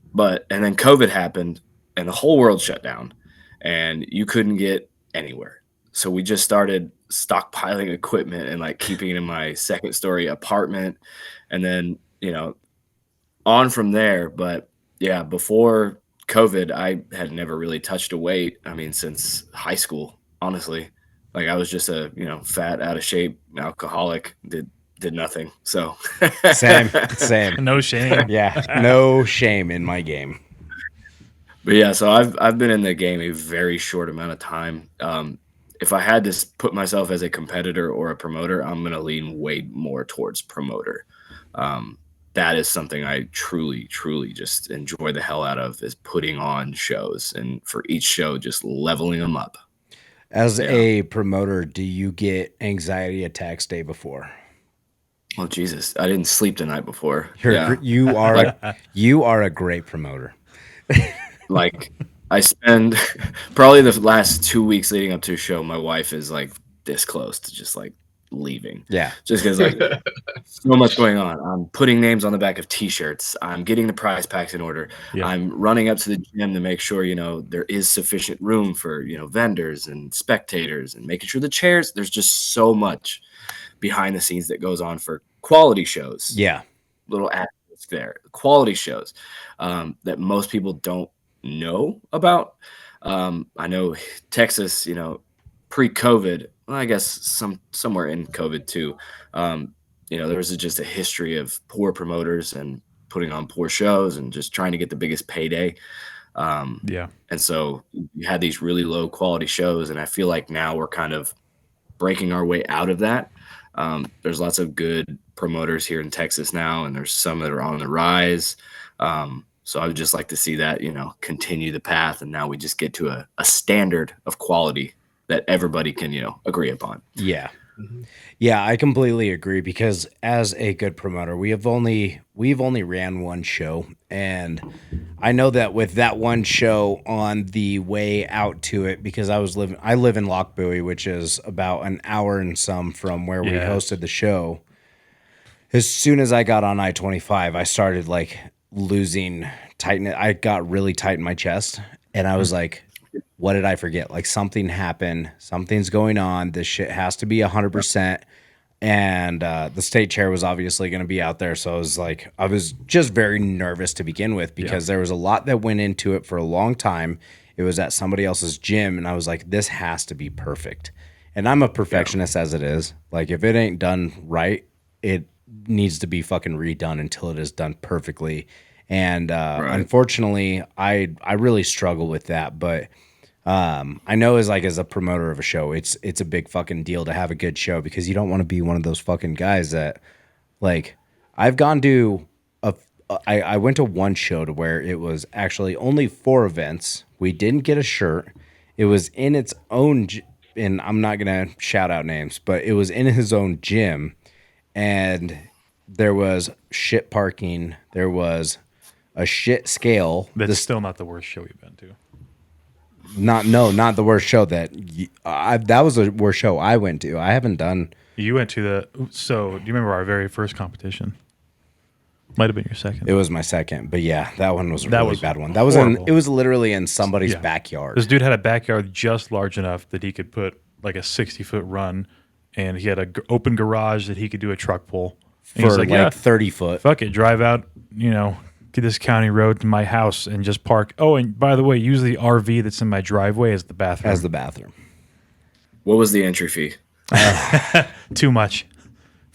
then COVID happened and the whole world shut down and you couldn't get anywhere. So we just started stockpiling equipment and like keeping it in my second story apartment. And then, on from there. But yeah, before COVID, I had never really touched a weight. I mean, since high school, honestly. Like I was just a, fat, out of shape alcoholic, did nothing. So Same. No shame. Yeah. No shame in my game. But yeah, so I've been in the game a very short amount of time. if I had to put myself as a competitor or a promoter, I'm going to lean way more towards promoter. That is something I truly, truly just enjoy the hell out of, is putting on shows, and for each show, just leveling them up. As a promoter, do you get anxiety attacks day before? Oh, Jesus. I didn't sleep the night before. You are a great promoter. Like, I spend probably the last 2 weeks leading up to a show, my wife is like this close to just like leaving. Yeah. Just because like so much going on. I'm putting names on the back of t-shirts. I'm getting the prize packs in order. Yeah. I'm running up to the gym to make sure, there is sufficient room for, vendors and spectators, and making sure the chairs, there's just so much behind the scenes that goes on for quality shows. Yeah. Little asterisk there. Quality shows that most people don't know about. I know Texas, pre-COVID, well, I guess somewhere in COVID too, there was just a history of poor promoters and putting on poor shows and just trying to get the biggest payday. And so you had these really low quality shows, and I feel like now we're kind of breaking our way out of that. There's lots of good promoters here in Texas now, and there's some that are on the rise. So I would just like to see that, continue the path, and now we just get to a standard of quality that everybody can, agree upon. Yeah. Yeah, I completely agree, because as a good promoter, we've only ran one show, and I know that with that one show, on the way out to it, because I live in Lockbuoy, which is about an hour and some from where we hosted the show. As soon as I got on I-25, I started like losing tightness. I got really tight in my chest, and I was like, what did I forget? Like, something happened. Something's going on. This shit has to be 100%. And the state chair was obviously going to be out there. So I was just very nervous to begin with, because there was a lot that went into it for a long time. It was at somebody else's gym, and I was like, this has to be perfect. And I'm a perfectionist as it is. Like, if it ain't done right, it needs to be fucking redone until it is done perfectly. And unfortunately, I really struggle with that. But I know as a promoter of a show, it's a big fucking deal to have a good show, because you don't want to be one of those fucking guys that, like, I've gone to I went to one show to where it was actually only 4 events. We didn't get a shirt. It was in its own, and I'm not going to shout out names, but it was in his own gym, and there was shit parking. There was a shit scale. That's still not the worst show you've been to. Not the worst show that was the worst show I went to. I haven't done. You went to so do you remember our very first competition? Might have been your second. It was my second, but yeah, that one was a That really was bad one. That was it was literally in somebody's backyard. This dude had a backyard just large enough that he could put like a 60-foot run, and he had an open garage that he could do a truck pull. And For like 30 foot. Fuck it, drive out, get this county road to my house and just park. Oh, and by the way, use the RV that's in my driveway as the bathroom. What was the entry fee? Too much.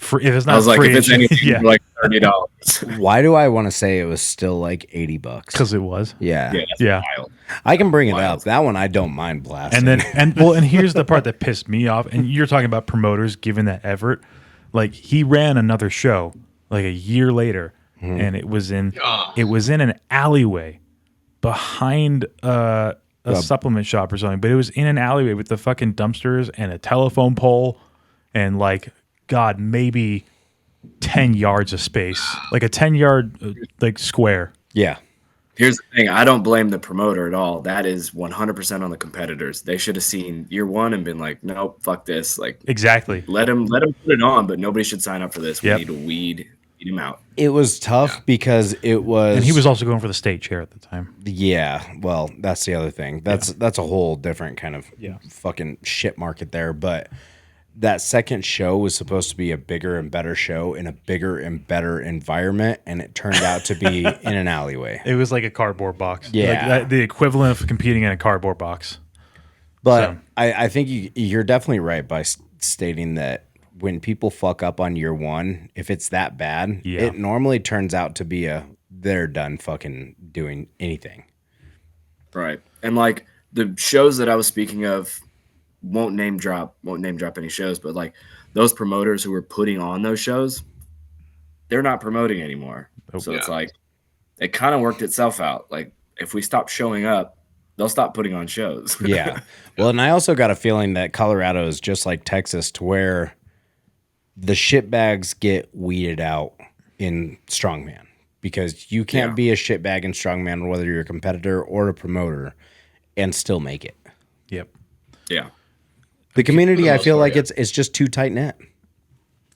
If it's not I was like, free, if it's anything, like $30. Why do I want to say it was still like $80? Because it was. Yeah. Wild. I can bring it up. That one I don't mind blasting. And here's the part that pissed me off. And you're talking about promoters giving that effort. Like, he ran another show like a year later, and it was in an alleyway behind a supplement shop or something. But it was in an alleyway with the fucking dumpsters and a telephone pole and like, God, maybe 10 yards of space, like a 10-yard like square. Yeah. Here's the thing. I don't blame the promoter at all. That is 100% on the competitors. They should have seen year one and been like, nope, fuck this. Like, exactly. Let him put it on, but nobody should sign up for this. We need to weed him out. It was tough because it was, and he was also going for the state chair at the time. Yeah. Well, that's the other thing. That's a whole different kind of fucking shit market there. But that second show was supposed to be a bigger and better show in a bigger and better environment, and it turned out to be in an alleyway. It was like a cardboard box. Yeah. Like the equivalent of competing in a cardboard box. But I think you're definitely right by stating that when people fuck up on year one, if it's that bad, it normally turns out to be they're done fucking doing anything. Right. And like the shows that I was speaking of won't name drop any shows, but like those promoters who were putting on those shows, they're not promoting anymore. So it's like it kind of worked itself out. Like if we stop showing up, they'll stop putting on shows. Yeah. Well, and I also got a feeling that Colorado is just like Texas, to where the shitbags get weeded out in strongman, because you can't be a shitbag in strongman, whether you're a competitor or a promoter, and still make it. Yep. Yeah. The community, I feel like it's just too tight knit.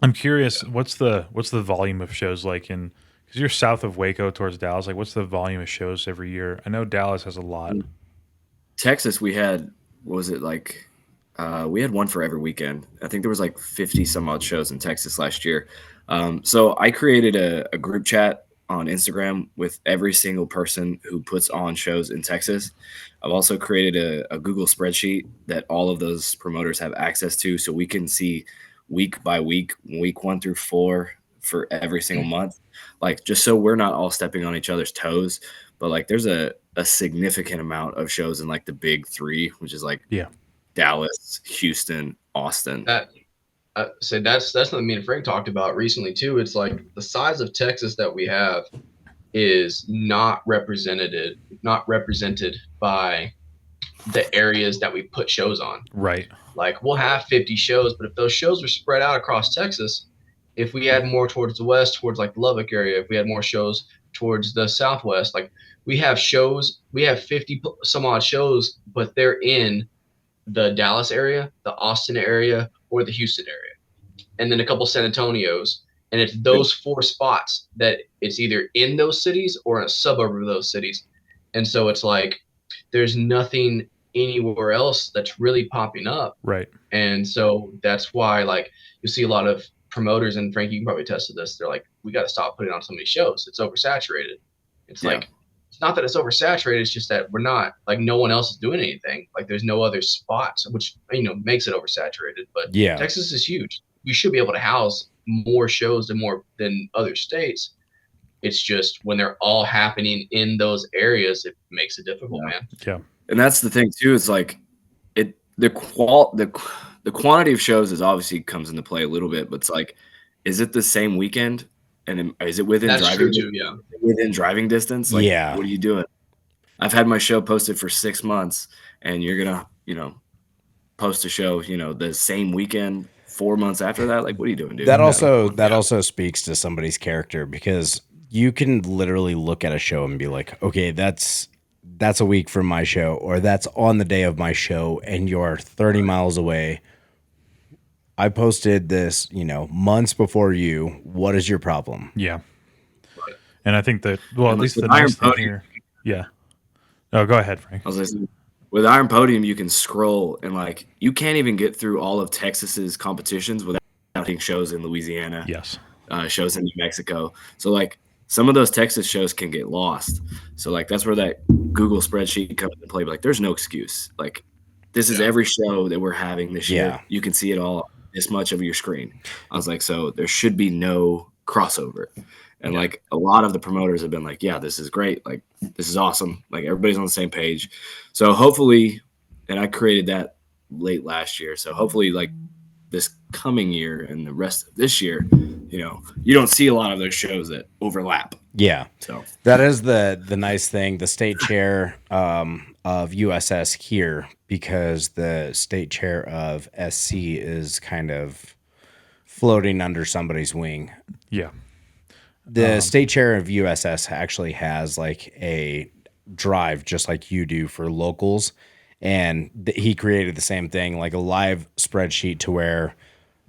I'm curious, what's the volume of shows like in, because you're south of Waco towards Dallas, like what's the volume of shows every year? I know Dallas has a lot. Texas, we had, what was it like? We had one for every weekend. I think there was like 50 some odd shows in Texas last year. So I created a group chat on Instagram with every single person who puts on shows in Texas. I've also created a Google spreadsheet that all of those promoters have access to, so we can see week by week, week 1 through 4 for every single month. Like, just so we're not all stepping on each other's toes. But like, there's a significant amount of shows in like the big 3, which is like Dallas, Houston, Austin. So that's something me and Frank talked about recently too. It's like the size of Texas that we have is not represented by the areas that we put shows on. Right. Like we'll have 50 shows, but if those shows were spread out across Texas, if we had more towards the west, towards like the Lubbock area, if we had more shows towards the southwest, like we have 50 some odd shows, but they're in the Dallas area, the Austin area, or the Houston area, and then a couple San Antonios. And it's those 4 spots that it's either in those cities or in a suburb of those cities. And so it's like there's nothing anywhere else that's really popping up. Right. And so that's why, like, you see a lot of promoters, and Frank, you can probably attest to this. They're like, we got to stop putting on so many shows. It's oversaturated. It's like, it's not that it's oversaturated. It's just that we're not, like, no one else is doing anything. Like, there's no other spots, which, makes it oversaturated. But Texas is huge. You should be able to house more shows than other states. It's just when they're all happening in those areas, it makes it difficult, man. Yeah. And that's the thing too. It's like the quantity of shows is obviously comes into play a little bit, but it's like, is it the same weekend? And is it within driving distance? Like, what are you doing? I've had my show posted for 6 months, and you're gonna, post a show, the same weekend 4 months after that. Like, what are you doing, dude? That also speaks to somebody's character, because you can literally look at a show and be like, okay, that's a week from my show, or that's on the day of my show, and you're 30 miles away. I posted this, months before you. What is your problem? Yeah. And I think that, well, at least the nice thing here. Yeah. Oh, go ahead, Frank. I was listening. With Iron Podium, you can scroll, and like, you can't even get through all of Texas's competitions without having shows in Louisiana. Yes. Shows in New Mexico. So like, some of those Texas shows can get lost. So like, that's where that Google spreadsheet comes into play. But like, there's no excuse. Like, this is every show that we're having this year. You can see it all this much of your screen. I was like, so there should be no crossover. And like, a lot of the promoters have been like, yeah, this is great. Like, this is awesome. Like, everybody's on the same page. So hopefully, and I created that late last year. So hopefully, like, this coming year and the rest of this year, you don't see a lot of those shows that overlap. Yeah. So that is the nice thing. The state chair of USS here, because the state chair of SC is kind of floating under somebody's wing. Yeah. The state chair of USS actually has like a drive just like you do for locals. And he created the same thing, like a live spreadsheet, to where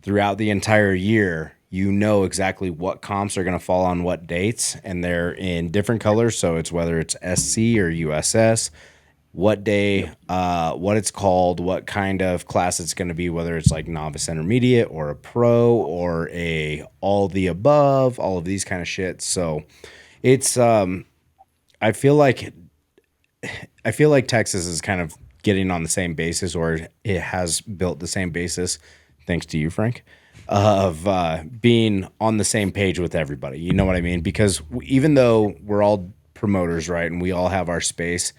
throughout the entire year, exactly what comps are going to fall on what dates, and they're in different colors. So it's whether it's SC or USS, what day, what it's called, what kind of class it's going to be, whether it's like novice intermediate or a pro or a all the above, all of these kind of shit. So it's I feel like Texas is kind of getting on the same basis, or it has built the same basis, thanks to you, Frank, of being on the same page with everybody. You know what I mean? Because even though we're all promoters, right, and we all have our space,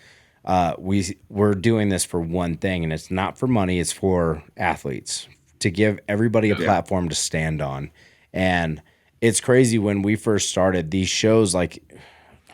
we're doing this for one thing, and it's not for money. It's for athletes, to give everybody a platform to stand on. And it's crazy, when we first started these shows, like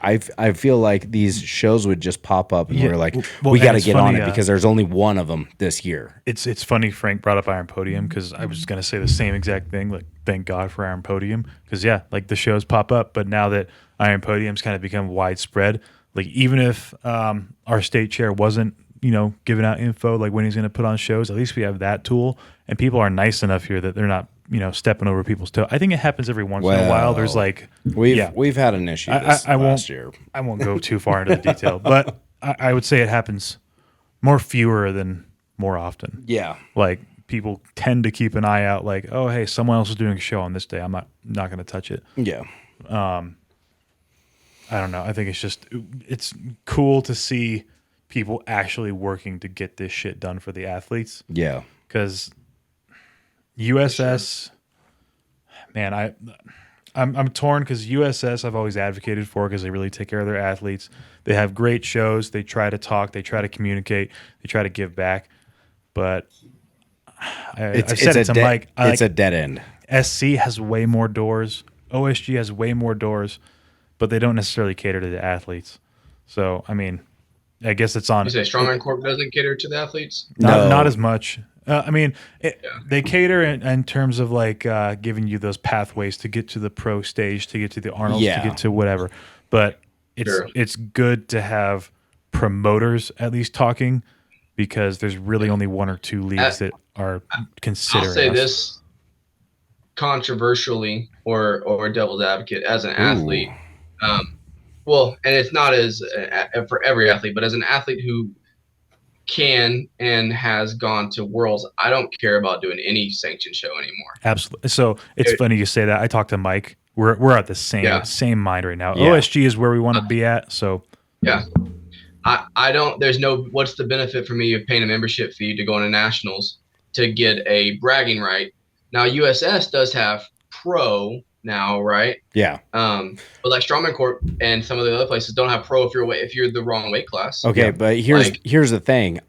I feel like these shows would just pop up, and we're like, we got to get on it because there's only one of them this year. It's funny Frank brought up Iron Podium, because I was going to say the same exact thing. Like, thank God for Iron Podium, because like the shows pop up, but now that Iron Podium's kind of become widespread, like even if our state chair wasn't giving out info like when he's going to put on shows, at least we have that tool, and people are nice enough here that they're not stepping over people's toe. I think it happens every once in a while. There's like we've had an issue last year. I won't go too far into the detail, but I would say it happens more fewer than more often. Yeah, like people tend to keep an eye out, like, oh hey, someone else is doing a show on this day, I'm not going to touch it. Yeah. I don't know. I think it's cool to see people actually working to get this shit done for the athletes. Yeah. Because USS, man, I'm torn, because USS I've always advocated for, because they really take care of their athletes. They have great shows. They try to talk. They try to communicate. They try to give back. But I've said it to Mike. It's a dead end. SC has way more doors. OSG has way more doors, but they don't necessarily cater to the athletes. So, I mean, I guess it's on. You say Strongman Corp doesn't cater to the athletes? Not as much. I mean, they cater in terms of like giving you those pathways to get to the pro stage, to get to the Arnolds, to get to whatever. But it's good to have promoters at least talking, because there's really only one or two leagues that are considering. I'll say this controversially, or devil's advocate, as an athlete. Well, and it's not as for every athlete, but as an athlete who can and has gone to Worlds, I don't care about doing any sanctioned show anymore. Absolutely. So it's funny you say that. I talked to Mike. We're at the same mind right now. Yeah. OSG is where we want to be at. So I don't. There's no. What's the benefit for me of paying a membership fee to go into nationals to get a bragging right? Now USS does have pro now, right? Yeah. But like Strongman Corp and some of the other places don't have pro if you're the wrong weight class. Okay, but here's the thing.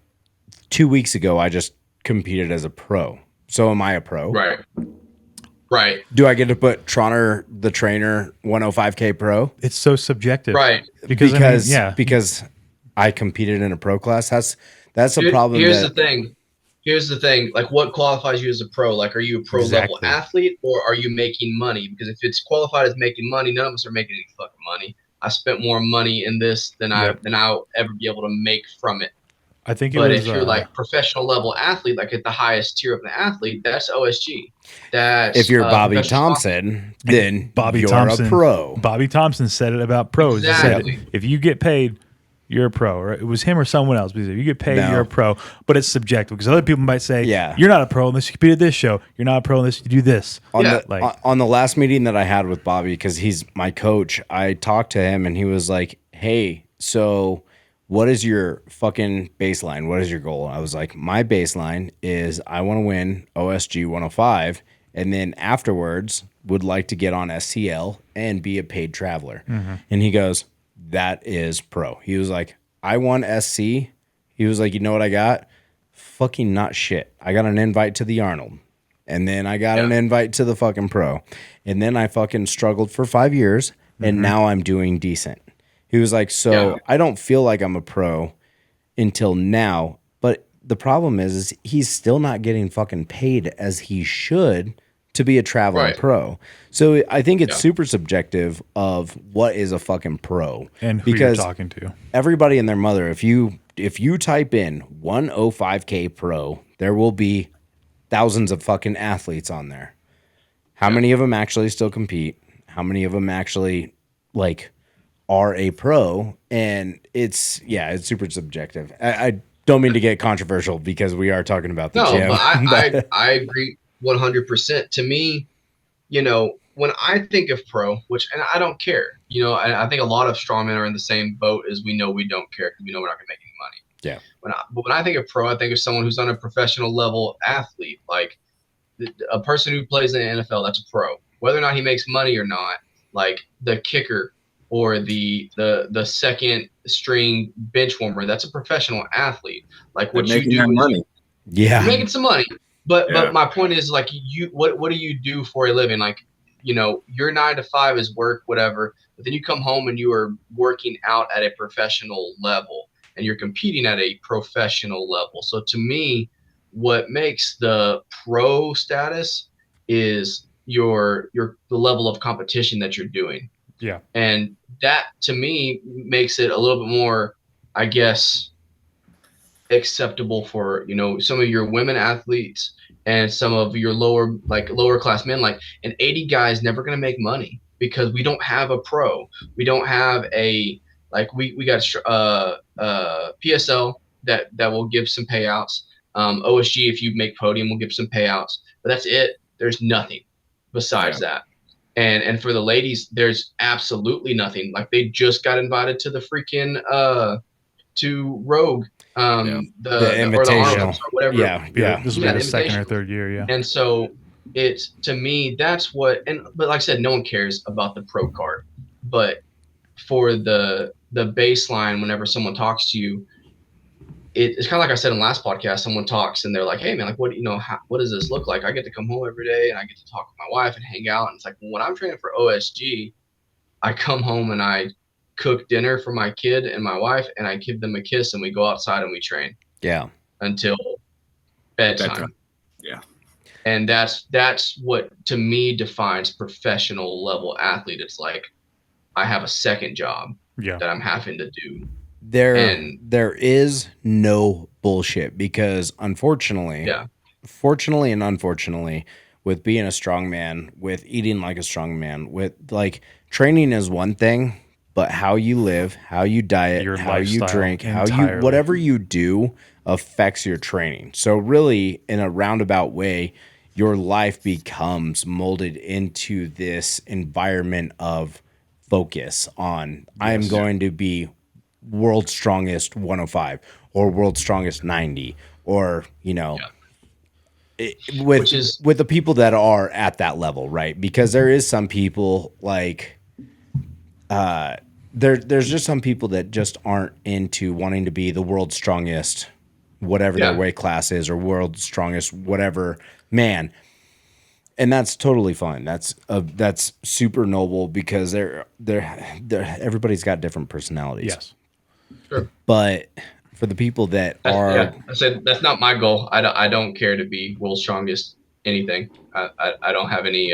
2 weeks ago, I just competed as a pro. So am I a pro? Right. Do I get to put Trotter the trainer 105K pro? it's so subjective, Right. Because I competed in a pro class. That's a problem. Here's the thing. Like, what qualifies you as a pro? Like, are you a pro level athlete, or are you making money? Because if it's qualified as making money, none of us are making any fucking money. I spent more money in this than I'll ever be able to make from it. I think if you're like professional level athlete, like at the highest tier of the athlete, that's OSG. If you're Bobby Thompson, then you're a pro. Bobby Thompson said it about pros. Exactly. He said, if you get paid, you're a pro. Or it was him or someone else. Because if you get paid, you're a pro. But it's subjective, because other people might say, you're not a pro unless you compete at this show. You're not a pro unless you do this. On the last meeting that I had with Bobby, because he's my coach, I talked to him and he was like, hey, so what is your fucking baseline? What is your goal? I was like, my baseline is I want to win OSG 105, and then afterwards would like to get on SCL and be a paid traveler. Mm-hmm. And he goes, that is pro. He was like, I won SC. He was like, you know what I got? Fucking not shit. I got an invite to the Arnold. And then I got an invite to the fucking pro. And then I fucking struggled for 5 years, and now I'm doing decent. He was like, I don't feel like I'm a pro until now. But the problem is he's still not getting fucking paid as he should to be a traveling pro. So I think it's super subjective of what is a fucking pro. And who you're talking to. Everybody and their mother, if you type in 105K pro, there will be thousands of fucking athletes on there. How many of them actually still compete? How many of them actually are a pro? And it's super subjective. I don't mean to get controversial, because we are talking about the gym. But I agree 100%. To me, when I think of pro, and I don't care, I think a lot of strongmen are in the same boat as we know we don't care, because we know we're not going to make any money. Yeah. But when I think of pro, I think of someone who's on a professional level athlete, like a person who plays in the NFL. That's a pro, whether or not he makes money or not. Like the kicker, or the second string bench warmer. That's a professional athlete. Like what They're you making do that is money. Yeah. you're making some money. But Yeah. my point is like what do you do for a living? Like, you know, your 9 to 5 is work, whatever, but then you come home and you are working out at a professional level and you're competing at a professional level. So to me, what makes the pro status is the level of competition that you're doing. Yeah. And that to me makes it a little bit more, I guess, acceptable for, you know, some of your women athletes and some of your lower class men. Like an 80 guy is never going to make money because we don't have a pro. We don't have a, like we got PSL that will give some payouts. OSG, if you make podium, will give some payouts, but that's it. There's nothing besides that. And for the ladies, there's absolutely nothing. Like they just got invited to the freaking to Rogue, The or the invitational. Arnold or whatever. Yeah. This will be Yeah, the the second or invitation. third year. Yeah. And so it's, to me, that's what, but like I said, no one cares about the pro card. But for the baseline, whenever someone talks to you, it's kind of like I said in the last podcast, someone talks and they're like, hey man, like what does this look like? I get to come home every day and I get to talk with my wife and hang out. And it's like, well, when I'm training for OSG, I come home and I cook dinner for my kid and my wife and I give them a kiss and we go outside and we train. Yeah. Until bedtime. Yeah. And that's what to me defines professional level athlete. It's like I have a second job that I'm having to do. There is no bullshit because fortunately and unfortunately, with being a strong man, with eating like a strong man, with like training is one thing, but how you live, how you diet, Your how you lifestyle drink, entirely. whatever you do affects your training. So really, in a roundabout way, your life becomes molded into this environment of focus on I'm going to be world's strongest 105 or world's strongest 90 or, you know, with the people that are at that level, right? Because there is some people like there's just some people that just aren't into wanting to be the world's strongest whatever their weight class is or world's strongest whatever man. And that's totally fine. That's super noble because they're everybody's got different personalities. Yes. Sure. But for the people that I said that's not my goal. I don't care to be world's strongest anything. I don't have any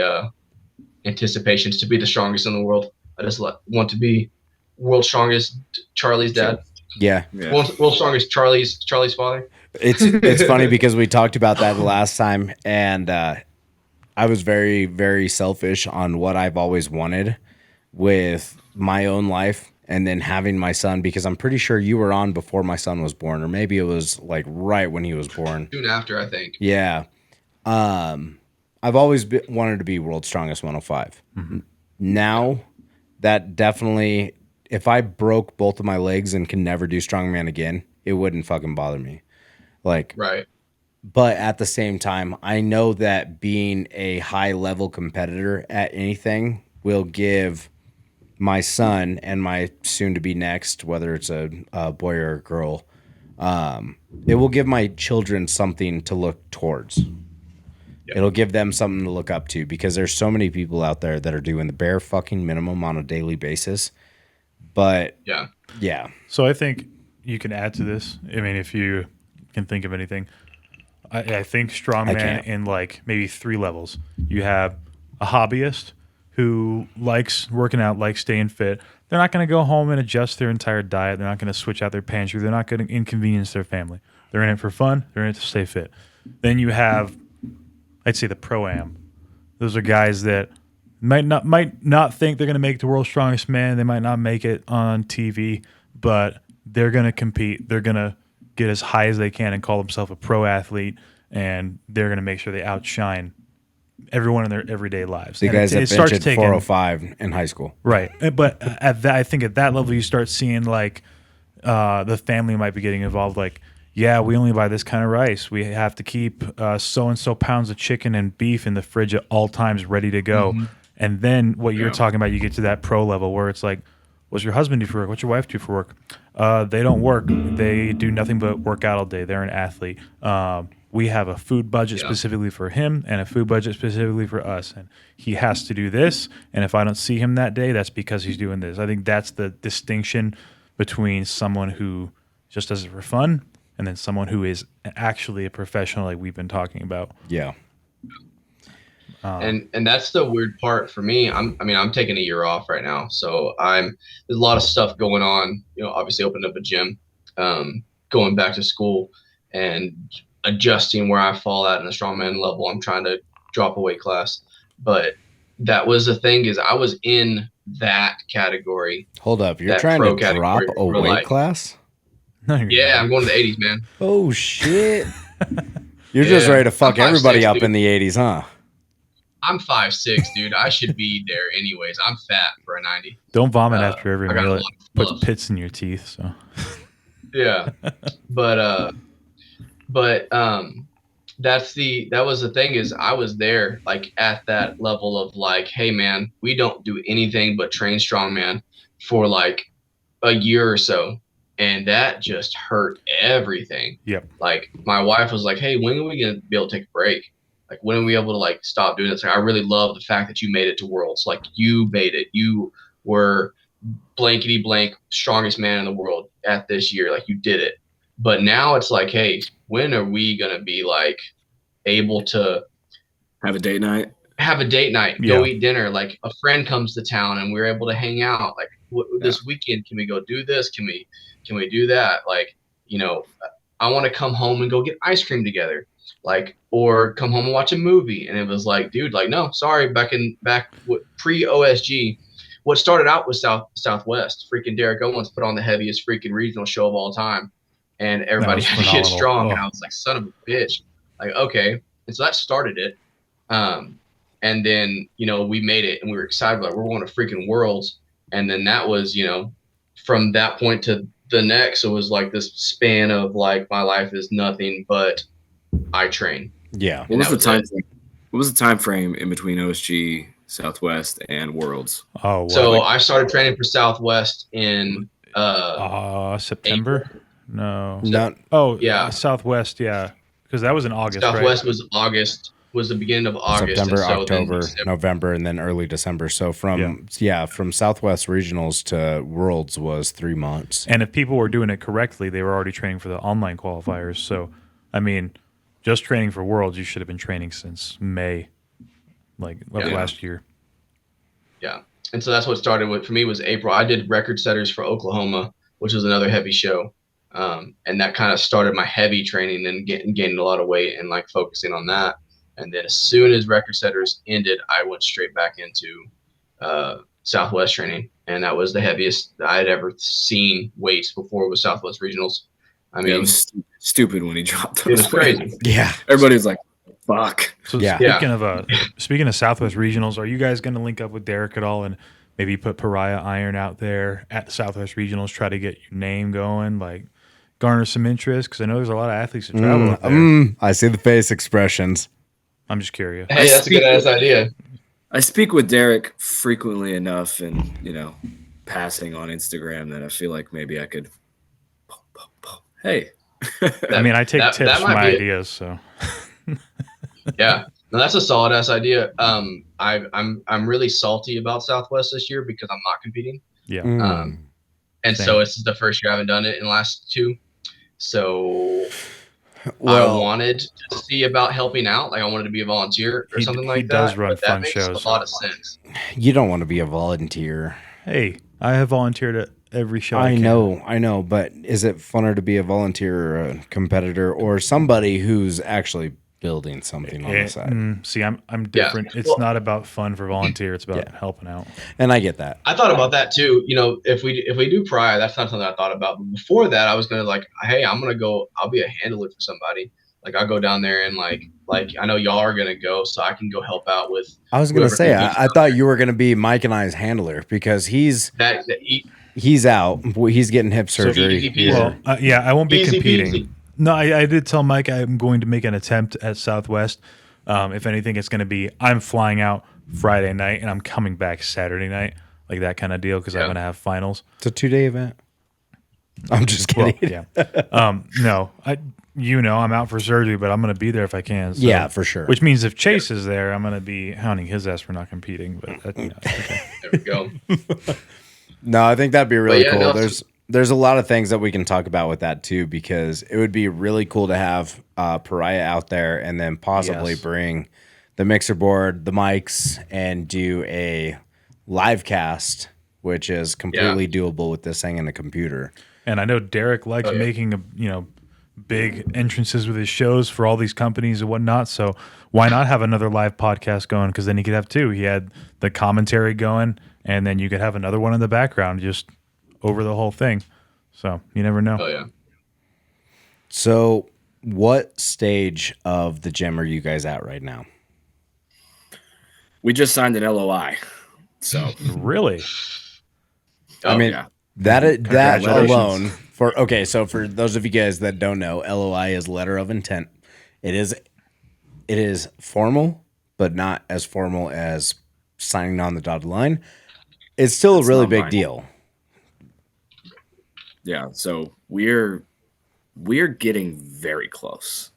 anticipations to be the strongest in the world. I just want to be world's strongest Charlie's dad. Yeah. World's strongest Charlie's father. It's funny because we talked about that the last time, and I was very, very selfish on what I've always wanted with my own life and then having my son, because I'm pretty sure you were on before my son was born, or maybe it was like right when he was born. Soon after, I think. Yeah. I've always wanted to be world's strongest 105. Mm-hmm. Now, that definitely, if I broke both of my legs and can never do strongman again, it wouldn't fucking bother me. Like, right. But at the same time, I know that being a high level competitor at anything will give my son and my soon to be next, whether it's a boy or a girl, it will give my children something to look towards. Yep. It'll give them something to look up to because there's so many people out there that are doing the bare fucking minimum on a daily basis. But yeah. So I think you can add to this. I mean, if you can think of anything, I think strongman in like maybe 3 levels. You have a hobbyist who likes working out, likes staying fit. They're not going to go home and adjust their entire diet. They're not going to switch out their pantry. They're not going to inconvenience their family. They're in it for fun. They're in it to stay fit. Then you have, I'd say, the pro-am. Those are guys that might not think they're going to make the world's strongest man. They might not make it on TV, but they're going to compete. They're going to get as high as they can and call themselves a pro athlete, and they're going to make sure they outshine everyone in their everyday lives. The guys that benched at 405 in high school. Right. But I think at that level, you start seeing like the family might be getting involved. Like, yeah, we only buy this kind of rice. We have to keep so-and-so pounds of chicken and beef in the fridge at all times ready to go. Mm-hmm. And then what you're talking about, you get to that pro level where it's like, what's your husband do for work? What's your wife do for work? They don't work. They do nothing but work out all day. They're an athlete. We have a food budget specifically for him and a food budget specifically for us. And he has to do this. And if I don't see him that day, that's because he's doing this. I think that's the distinction between someone who just does it for fun and then someone who is actually a professional like we've been talking about. Yeah. And that's the weird part for me. I'm taking a year off right now, so there's a lot of stuff going on. Obviously opened up a gym, going back to school, and adjusting where I fall at in the strongman level. I'm trying to drop a weight class, but that was the thing is I was in that category. Hold up, you're trying to drop a weight class? No, yeah, I'm going to the 80s, man. Oh shit! You're just ready to fuck everybody up in the 80s, huh? I'm 5'6", dude. I should be there anyways. I'm fat for a 90. Don't vomit after every meal. It puts pits in your teeth. So yeah, but that was the thing is I was there like at that level of like, hey man, we don't do anything but train strongman for like a year or so, and that just hurt everything. Yep. Like my wife was like, hey, when are we gonna be able to take a break? Like, when are we able to like stop doing this? Like, I really love the fact that you made it to Worlds. Like, you made it. You were blankety blank strongest man in the world at this year. Like, you did it. But now it's like, hey, when are we gonna be like able to have a date night? Go eat dinner. Like, a friend comes to town and we're able to hang out. Like, this weekend, can we go do this? Can we do that? Like, I want to come home and go get ice cream together. Like, or come home and watch a movie. And it was like, dude, like, no, sorry. Back pre-OSG, what started out was Southwest. Freaking Derek Owens put on the heaviest freaking regional show of all time, and everybody had to get strong. And I was like, son of a bitch. Like, okay. And so that started it. And then, we made it and we were excited. Like, we're going to freaking Worlds. And then that was, from that point to the next, it was like this span of like, my life is nothing but I train. Yeah. What was the time frame in between OSG, Southwest, and Worlds? Oh, so I started training for Southwest in September. April. No. Not. Oh yeah, Southwest. Yeah, because that was in August. Southwest right? was August. Was the beginning of August. September, so October, November, and then early December. So from Southwest Regionals to Worlds was 3 months. And if people were doing it correctly, they were already training for the online qualifiers. So, I mean, just training for Worlds, you should have been training since May, last year. Yeah, and so that's what started with for me was April. I did record setters for Oklahoma, which was another heavy show, and that kind of started my heavy training and gaining a lot of weight and like focusing on that. And then as soon as record setters ended, I went straight back into Southwest training, and that was the heaviest I had ever seen weights before with Southwest Regionals. I mean, it was stupid when he dropped. It was crazy. Yeah, everybody was like, "Fuck." So speaking of Southwest Regionals, are you guys going to link up with Derek at all and maybe put Pariah Iron out there at Southwest Regionals, try to get your name going, like garner some interest? Because I know there's a lot of athletes that travel up there. I see the face expressions. I'm just curious. Hey, that's a good ass idea. I speak with Derek frequently enough and, passing on Instagram that I feel like maybe I could. Hey. I mean, I take tips from my ideas, so. Yeah. No, that's a solid ass idea. I'm really salty about Southwest this year because I'm not competing. Yeah. And so this is the first year I haven't done it in the last 2. So I wanted to see about helping out. Like I wanted to be a volunteer or something like that. He does run fun shows. That makes a lot of sense. You don't want to be a volunteer. Hey, I have volunteered at every show. I know. But is it funner to be a volunteer or a competitor or somebody who's actually building something on the side? See, I'm different. Yeah. It's not about fun for volunteer. It's about helping out. And I get that. I thought about that too. If we do Pariah, that's not something I thought about. But before that, I was gonna like, hey, I'm gonna go. I'll be a handler for somebody. Like I'll go down there and like I know y'all are gonna go, so I can go help out with. I was gonna say I thought you were gonna be Mike and I's handler because he's out. He's getting hip surgery. I won't be Easy competing. peasy. No, I did tell Mike I'm going to make an attempt at Southwest. If anything, it's going to be I'm flying out Friday night and I'm coming back Saturday night, like that kind of deal because I'm going to have finals. It's a 2-day event. I'm just Well, kidding. yeah. No, I'm out for surgery, but I'm going to be there if I can. So, Yeah, for sure. Which means if Chase is there, I'm going to be hounding his ass for not competing. But okay. There we go. No, I think that'd be really yeah, cool. no, There's a lot of things that we can talk about with that too, because it would be really cool to have Pariah out there and then possibly Yes. bring the mixer board, the mics, and do a live cast, which is completely doable with this thing in a computer. And I know Derek likes making big entrances with his shows for all these companies and whatnot. So why not have another live podcast going? Because then he could have two. He had the commentary going, and then you could have another one in the background just over the whole thing. So you never know. Oh yeah. So what stage of the gym are you guys at right now? We just signed an LOI. So Really? I mean, yeah. that Congratulations. alone so for those of you guys that don't know, LOI is letter of intent. It is formal, but not as formal as signing on the dotted line. It's still a really not big mine. deal. Yeah. So we're getting very close.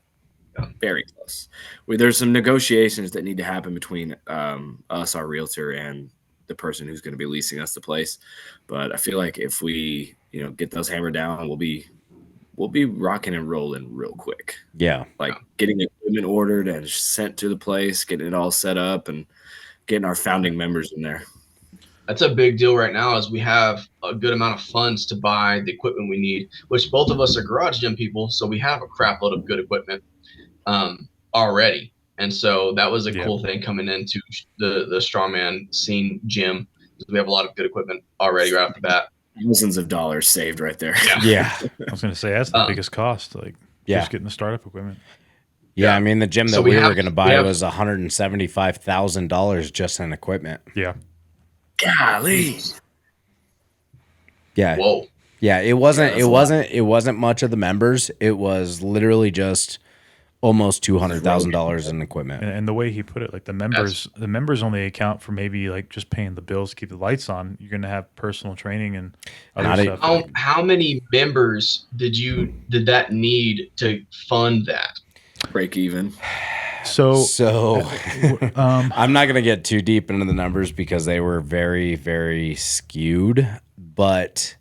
Very close. There's some negotiations that need to happen between us, our realtor, and the person who's going to be leasing us the place. But I feel like if we, get those hammered down, we'll be rocking and rolling real quick. Yeah. Like getting equipment ordered and sent to the place, getting it all set up, and getting our founding members in there. That's a big deal right now, is we have a good amount of funds to buy the equipment we need, which both of us are garage gym people, so we have a crap load of good equipment already. And so that was a cool thing coming into the strongman scene gym. We have a lot of good equipment already right off the bat. Thousands of dollars saved right there. Yeah. I was going to say that's the biggest cost. Just getting the startup equipment. Yeah, I mean the gym that So we we were have- going to buy was $175,000 just in equipment. Yeah. Golly. Yeah. Whoa. Yeah, it wasn't Yeah, that's a lot. it wasn't much of the members. It was literally just almost $200,000 in equipment. And the way he put it, the members only account for maybe just paying the bills to keep the lights on. You're going to have personal training and other stuff. How many members did that need to fund that? Break even. So I'm not going to get too deep into the numbers because they were very, very skewed. But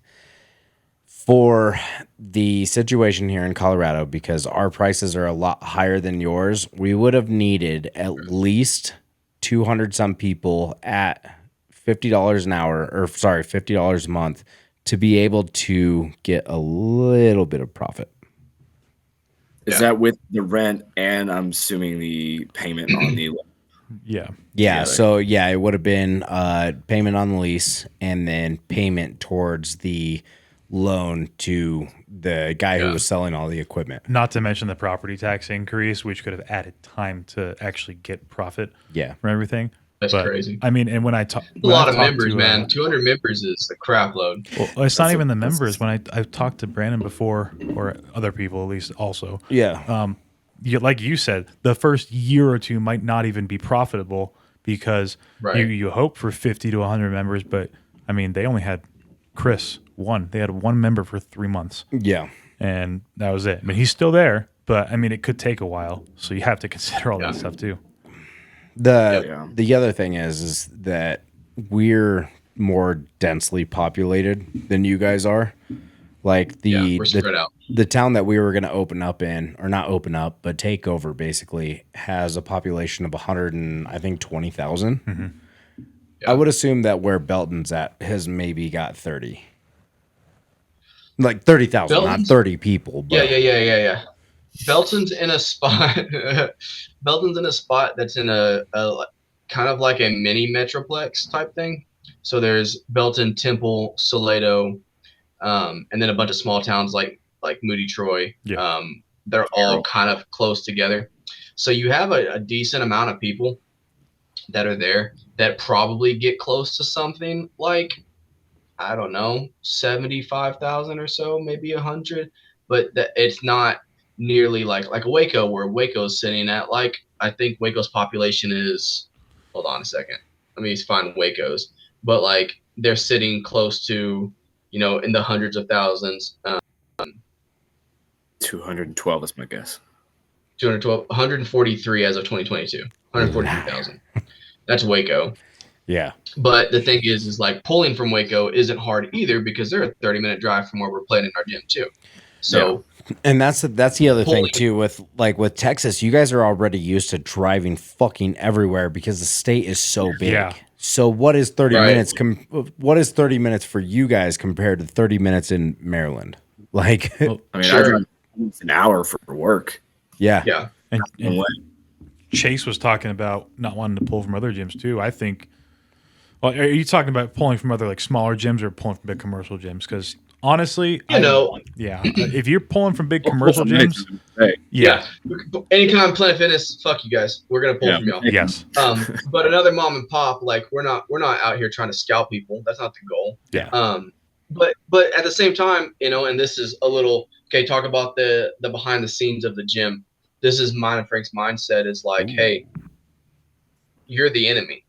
for the situation here in Colorado, because our prices are a lot higher than yours, we would have needed at least 200 some people at $50 an hour, or sorry, $50 a month to be able to get a little bit of profit. Is that with the rent and I'm assuming the payment on the Yeah. Yeah, so it would have been payment on the lease and then payment towards the loan to the guy who was selling all the equipment. Not to mention the property tax increase, which could have added time to actually get profit from everything. That's crazy. I mean, and when I talk, A lot of members, man. 200 members is a crap load. Well, it's not even the members. When I've talked to Brandon before, or other people at least also. Yeah. Like you said, the first year or two might not even be profitable because you hope for 50 to 100 members, but I mean, they only had Chris one. They had one member for 3 months. Yeah. And that was it. I mean, he's still there, but I mean, it could take a while. So you have to consider all that stuff too. The other thing is that we're more densely populated than you guys are. Like we're spread out. The town that we were going to open up in, or not open up, but take over basically, has a population of 120,000. Mm-hmm. I would assume that where Belton's at has maybe got 30. Like 30,000, not 30 people. But Yeah. Belton's in a spot. Belton's in a spot that's in a kind of like a mini metroplex type thing. So there's Belton, Temple, Salado, and then a bunch of small towns like Moody, Troy. Yeah. They're all kind of close together. So you have a decent amount of people that are there that probably get close to something like, I don't know, 75,000 or so, maybe 100. But it's not nearly like Waco, where Waco's sitting at I think Waco's population is, hold on a second, let me find Waco's, but they're sitting close to in the hundreds of thousands. 212 is my guess. 143 as of 2022. 143,000. That's Waco. Yeah. But the thing is like pulling from Waco isn't hard either because they're a 30-minute drive from where we're playing in our gym too. So, and that's the other thing too with Texas. You guys are already used to driving fucking everywhere because the state is so big. Yeah. So what is 30 minutes? What is 30 minutes for you guys compared to 30 minutes in Maryland? Like, I drive an hour for work. Yeah. And Chase was talking about not wanting to pull from other gyms too. I think. Well, are you talking about pulling from other like smaller gyms or pulling from big commercial gyms? Because honestly, if you're pulling from big commercial gyms, anytime Planet Fitness, fuck you guys, we're gonna pull from y'all. Yes. But another mom and pop, like we're not out here trying to scalp people. That's not the goal. Yeah. But at the same time, and this is a little talk about the behind the scenes of the gym. This is mine and Frank's mindset is like, hey, you're the enemy.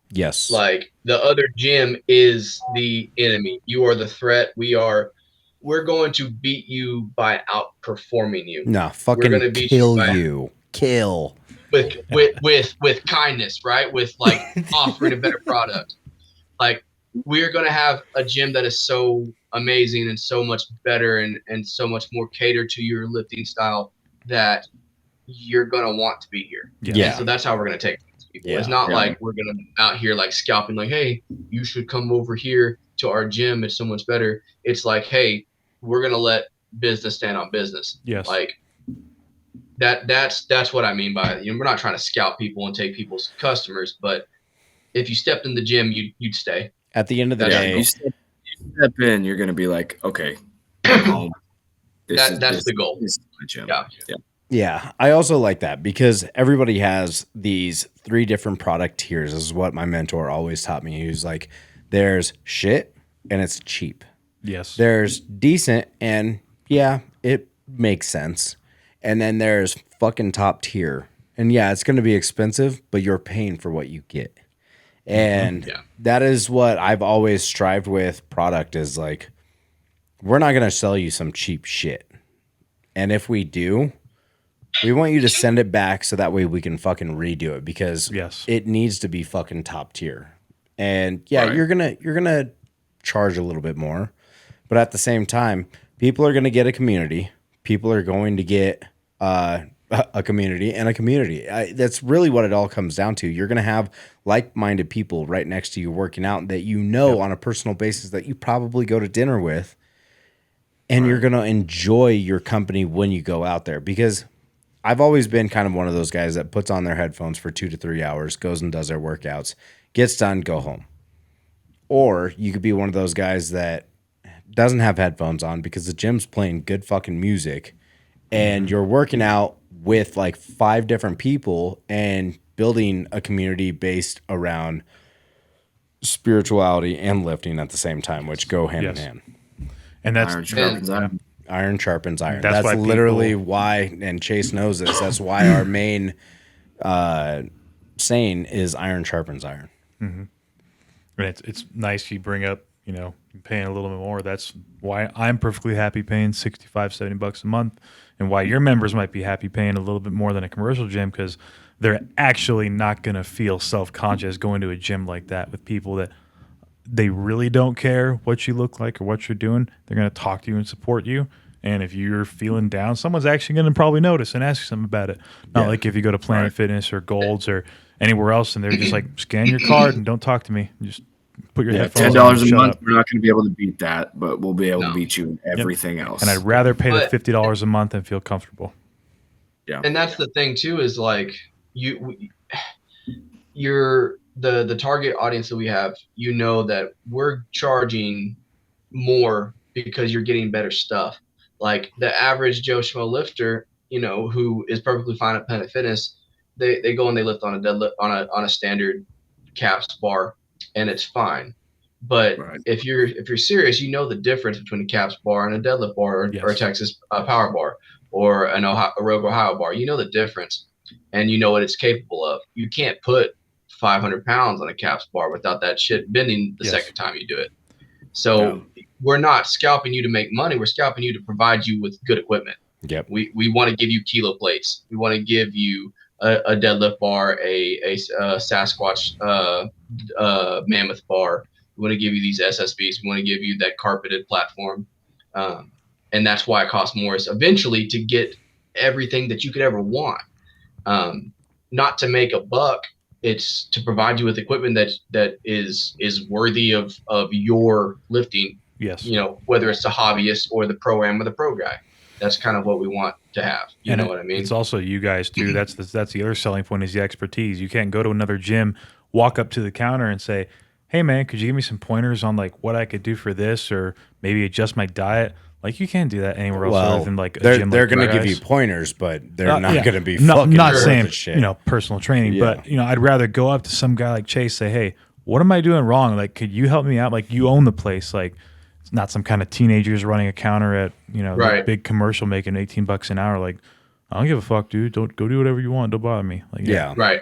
Yes. Like the other gym is the enemy. You are the threat. We're going to beat you by outperforming you. No, fucking we're gonna beat you. Kill. With kindness, right? With like offering a better product. Like we're gonna have a gym that is so amazing and so much better and so much more catered to your lifting style that you're gonna want to be here. Yeah. So that's how we're gonna take people. It's not like we're gonna out here like scalping like, hey, you should come over here to our gym, it's so much better. It's like, hey, we're gonna let business stand on business. Yes. Like that's what I mean by it. We're not trying to scalp people and take people's customers, but if you stepped in the gym, you'd stay. At the end of the day, you step in, you're gonna be like, okay, I'm home. That's the goal. This is my gym. Yeah, I also like that because everybody has these 3 different product tiers. This is what my mentor always taught me. He was like, there's shit and it's cheap. Yes. There's decent and it makes sense. And then there's fucking top tier. And it's going to be expensive, but you're paying for what you get. And that is what I've always strived with product is like, we're not going to sell you some cheap shit. And if we do, we want you to send it back so that way we can fucking redo it because it needs to be fucking top tier. And you're gonna charge a little bit more, but at the same time, people are gonna get a community. People are going to get a community and a community. That's really what it all comes down to. You're gonna have like-minded people right next to you working out that on a personal basis that you probably go to dinner with, and you're gonna enjoy your company when you go out there because. I've always been kind of one of those guys that puts on their headphones for 2 to 3 hours, goes and does their workouts, gets done, go home. Or you could be one of those guys that doesn't have headphones on because the gym's playing good fucking music and you're working out with like 5 different people and building a community based around spirituality and lifting at the same time, which go hand in hand. And that's Iron sharpens iron. That's literally why, and Chase knows this, that's why our main saying is iron sharpens iron. Mm-hmm. And it's nice you bring up, paying a little bit more. That's why I'm perfectly happy paying $65, $70 a month and why your members might be happy paying a little bit more than a commercial gym because they're actually not going to feel self-conscious going to a gym like that with people that they really don't care what you look like or what you're doing. They're going to talk to you and support you. And if you're feeling down, someone's actually going to probably notice and ask you something about it. Not like if you go to Planet Fitness or Gold's or anywhere else and they're just like, scan your card and don't talk to me. Just put your headphones on. $10 a month, we're not going to be able to beat that, but we'll be able to beat you in everything else. And I'd rather pay the $50 a month and feel comfortable. Yeah. And that's the thing too, is like you're the target audience that we have, that we're charging more because you're getting better stuff. Like the average Joe Schmo lifter, who is perfectly fine at Planet Fitness, they go and they lift on a deadlift on a standard caps bar, and it's fine. But if you're serious, the difference between a caps bar and a deadlift bar or a Texas power bar or a Rogue Ohio bar. The difference, and what it's capable of. You can't put 500 pounds on a caps bar without that shit bending the second time you do it. So we're not scalping you to make money. We're scalping you to provide you with good equipment. Yep. We want to give you kilo plates. We want to give you a deadlift bar, a Sasquatch mammoth bar. We want to give you these SSBs. We want to give you that carpeted platform. And that's why it costs more, is eventually to get everything that you could ever want. Not to make a buck, it's to provide you with equipment that is worthy of your lifting. Yes. You know, whether it's the hobbyist or the pro-am or the pro guy. That's kind of what we want to have. You know what I mean? It's also you guys too. That's the other selling point, is the expertise. You can't go to another gym, walk up to the counter and say, "Hey man, could you give me some pointers on like what I could do for this, or maybe adjust my diet?" Like you can't do that anywhere else other than like a gym. They're like going to give guys. you pointers, but they're not going to be not fucking saying shit. you know personal training, but you know I'd rather go up to some guy like Chase, say, "Hey, what am I doing wrong? Like, could you help me out? Like, you own the place. Like, it's not some kind of teenagers running a counter at, you know, Right. like big commercial making $18 an hour. Like, I don't give a fuck, dude. Don't go do whatever you want. Don't bother me." Like, Yeah. Right.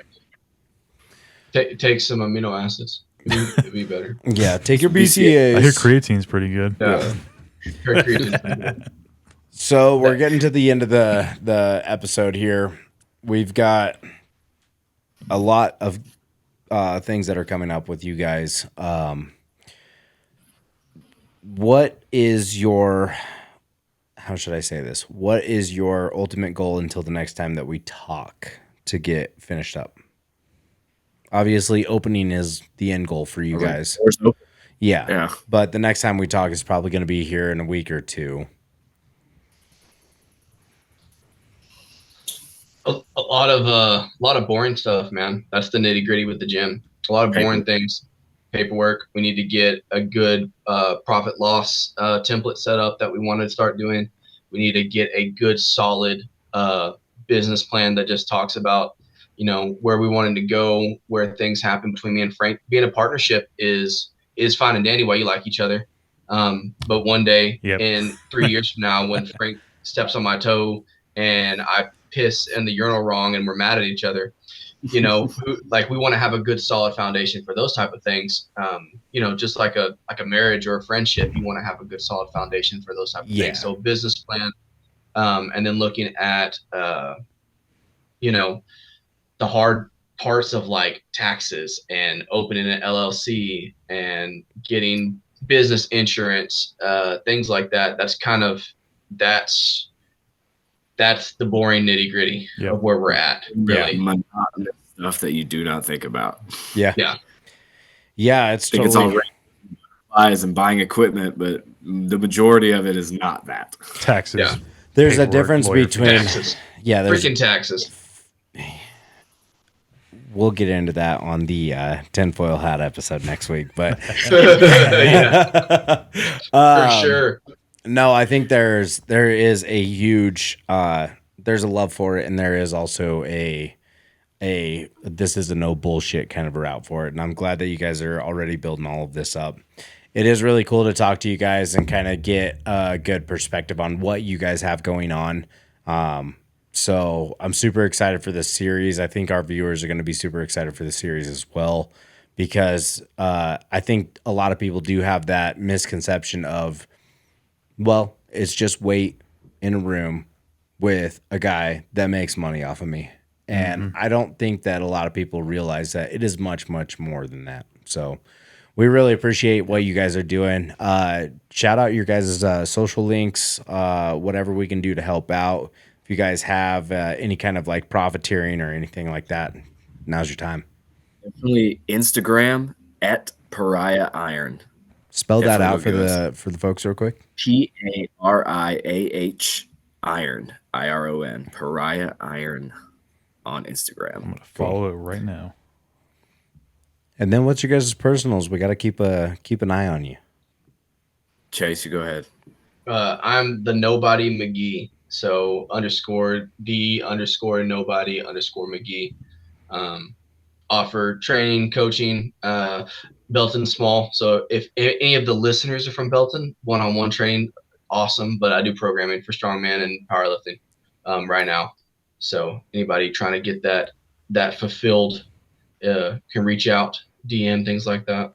Take some amino acids. It'd be better. Yeah, take your I hear BCAAs. creatine's pretty good. Yeah. So we're getting to the end of the episode here. We've got a lot of things that are coming up with you guys. What is your, how should I say this? What is your ultimate goal until the next time that we talk to get finished up? Obviously, opening is the end goal for you guys. Yeah. But the next time we talk is probably going to be here in a week or two. A lot of boring stuff, man. That's the nitty gritty with the gym. A lot of boring things. Paperwork. We need to get a good profit loss template set up that we want to start doing. We need to get a good solid business plan that just talks about, you know, where we wanted to go, where things happen between me and Frank. Being a partnership is fine and dandy while you like each other. But one day in 3 years from now, when Frank steps on my toe and I piss in the urinal wrong and we're mad at each other, you know, like we want to have a good solid foundation for those type of things. You know, just like a marriage or a friendship, you want to have a good solid foundation for those type of things. So business plan, and then looking at, you know, the hard parts of like taxes and opening an LLC and getting business insurance, things like that. That's the boring nitty gritty of where we're at. Really. Monotonous stuff that you do not think about. Yeah. It's I think it's all buys and buying equipment, but the majority of it is not that. Taxes. Yeah. There's a difference between taxes. Yeah, there's Freaking taxes. We'll get into that on the tinfoil hat episode next week, but For sure. No, I think there is a huge there's a love for it, and there is also a this is a no bullshit kind of a route for it, and I'm glad that you guys are already building all of this up. It is really cool to talk to you guys and kind of get a good perspective on what you guys have going on. So I'm super excited for this series. I think our viewers are going to be super excited for the series as well, because I think a lot of people do have that misconception of, well, it's just weight in a room with a guy that makes money off of me. And I don't think that a lot of people realize that it is much, much more than that. So we really appreciate what you guys are doing. Shout out your guys' social links, whatever we can do to help out. If you guys have any kind of like profiteering or anything like that, now's your time. Definitely Instagram at Pariah Iron. Spell that out for the folks real quick. PARIAH Iron, IRON, Pariah Iron on Instagram. I'm gonna follow it right now. And then what's your guys' personals? We got to keep an eye on you. Chase, you go ahead. I'm the nobody McGhee. So _the_nobody_McGhee. Offer training, coaching, Belton small. So if any of the listeners are from Belton, one-on-one training, awesome. But I do programming for strongman and powerlifting right now. So anybody trying to get that fulfilled can reach out, DM, things like that.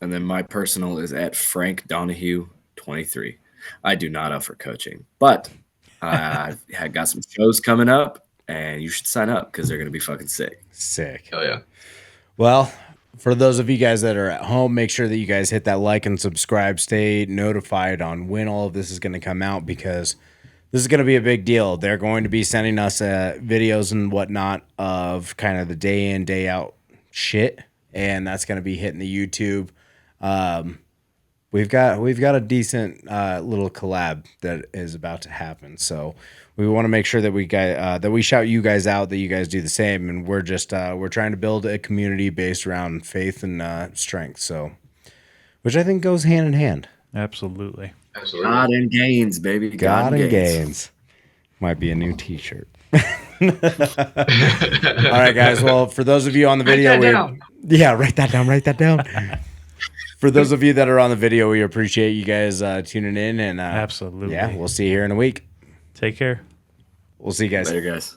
And then my personal is at Frank Donahue 23. I do not offer coaching, but I've got some shows coming up, and you should sign up because they're going to be fucking sick. Sick. Oh yeah. Well, for those of you guys that are at home, make sure that you guys hit that like and subscribe. Stay notified on when all of this is going to come out, because this is going to be a big deal. They're going to be sending us videos and whatnot of kind of the day in, day out shit, and that's going to be hitting the YouTube. We've got a decent little collab that is about to happen, so we want to make sure that we shout you guys out, that you guys do the same, and we're just we're trying to build a community based around faith and strength, so which I think goes hand in hand. Absolutely. Absolutely. God and gains, baby. God and gains might be a new T-shirt. All right, guys. Well, for those of you on the video, write that down. Write that down. For those of you that are on the video, we appreciate you guys tuning in, and Absolutely. yeah, we'll see you here in a week. Take care. We'll see you guys Later, guys.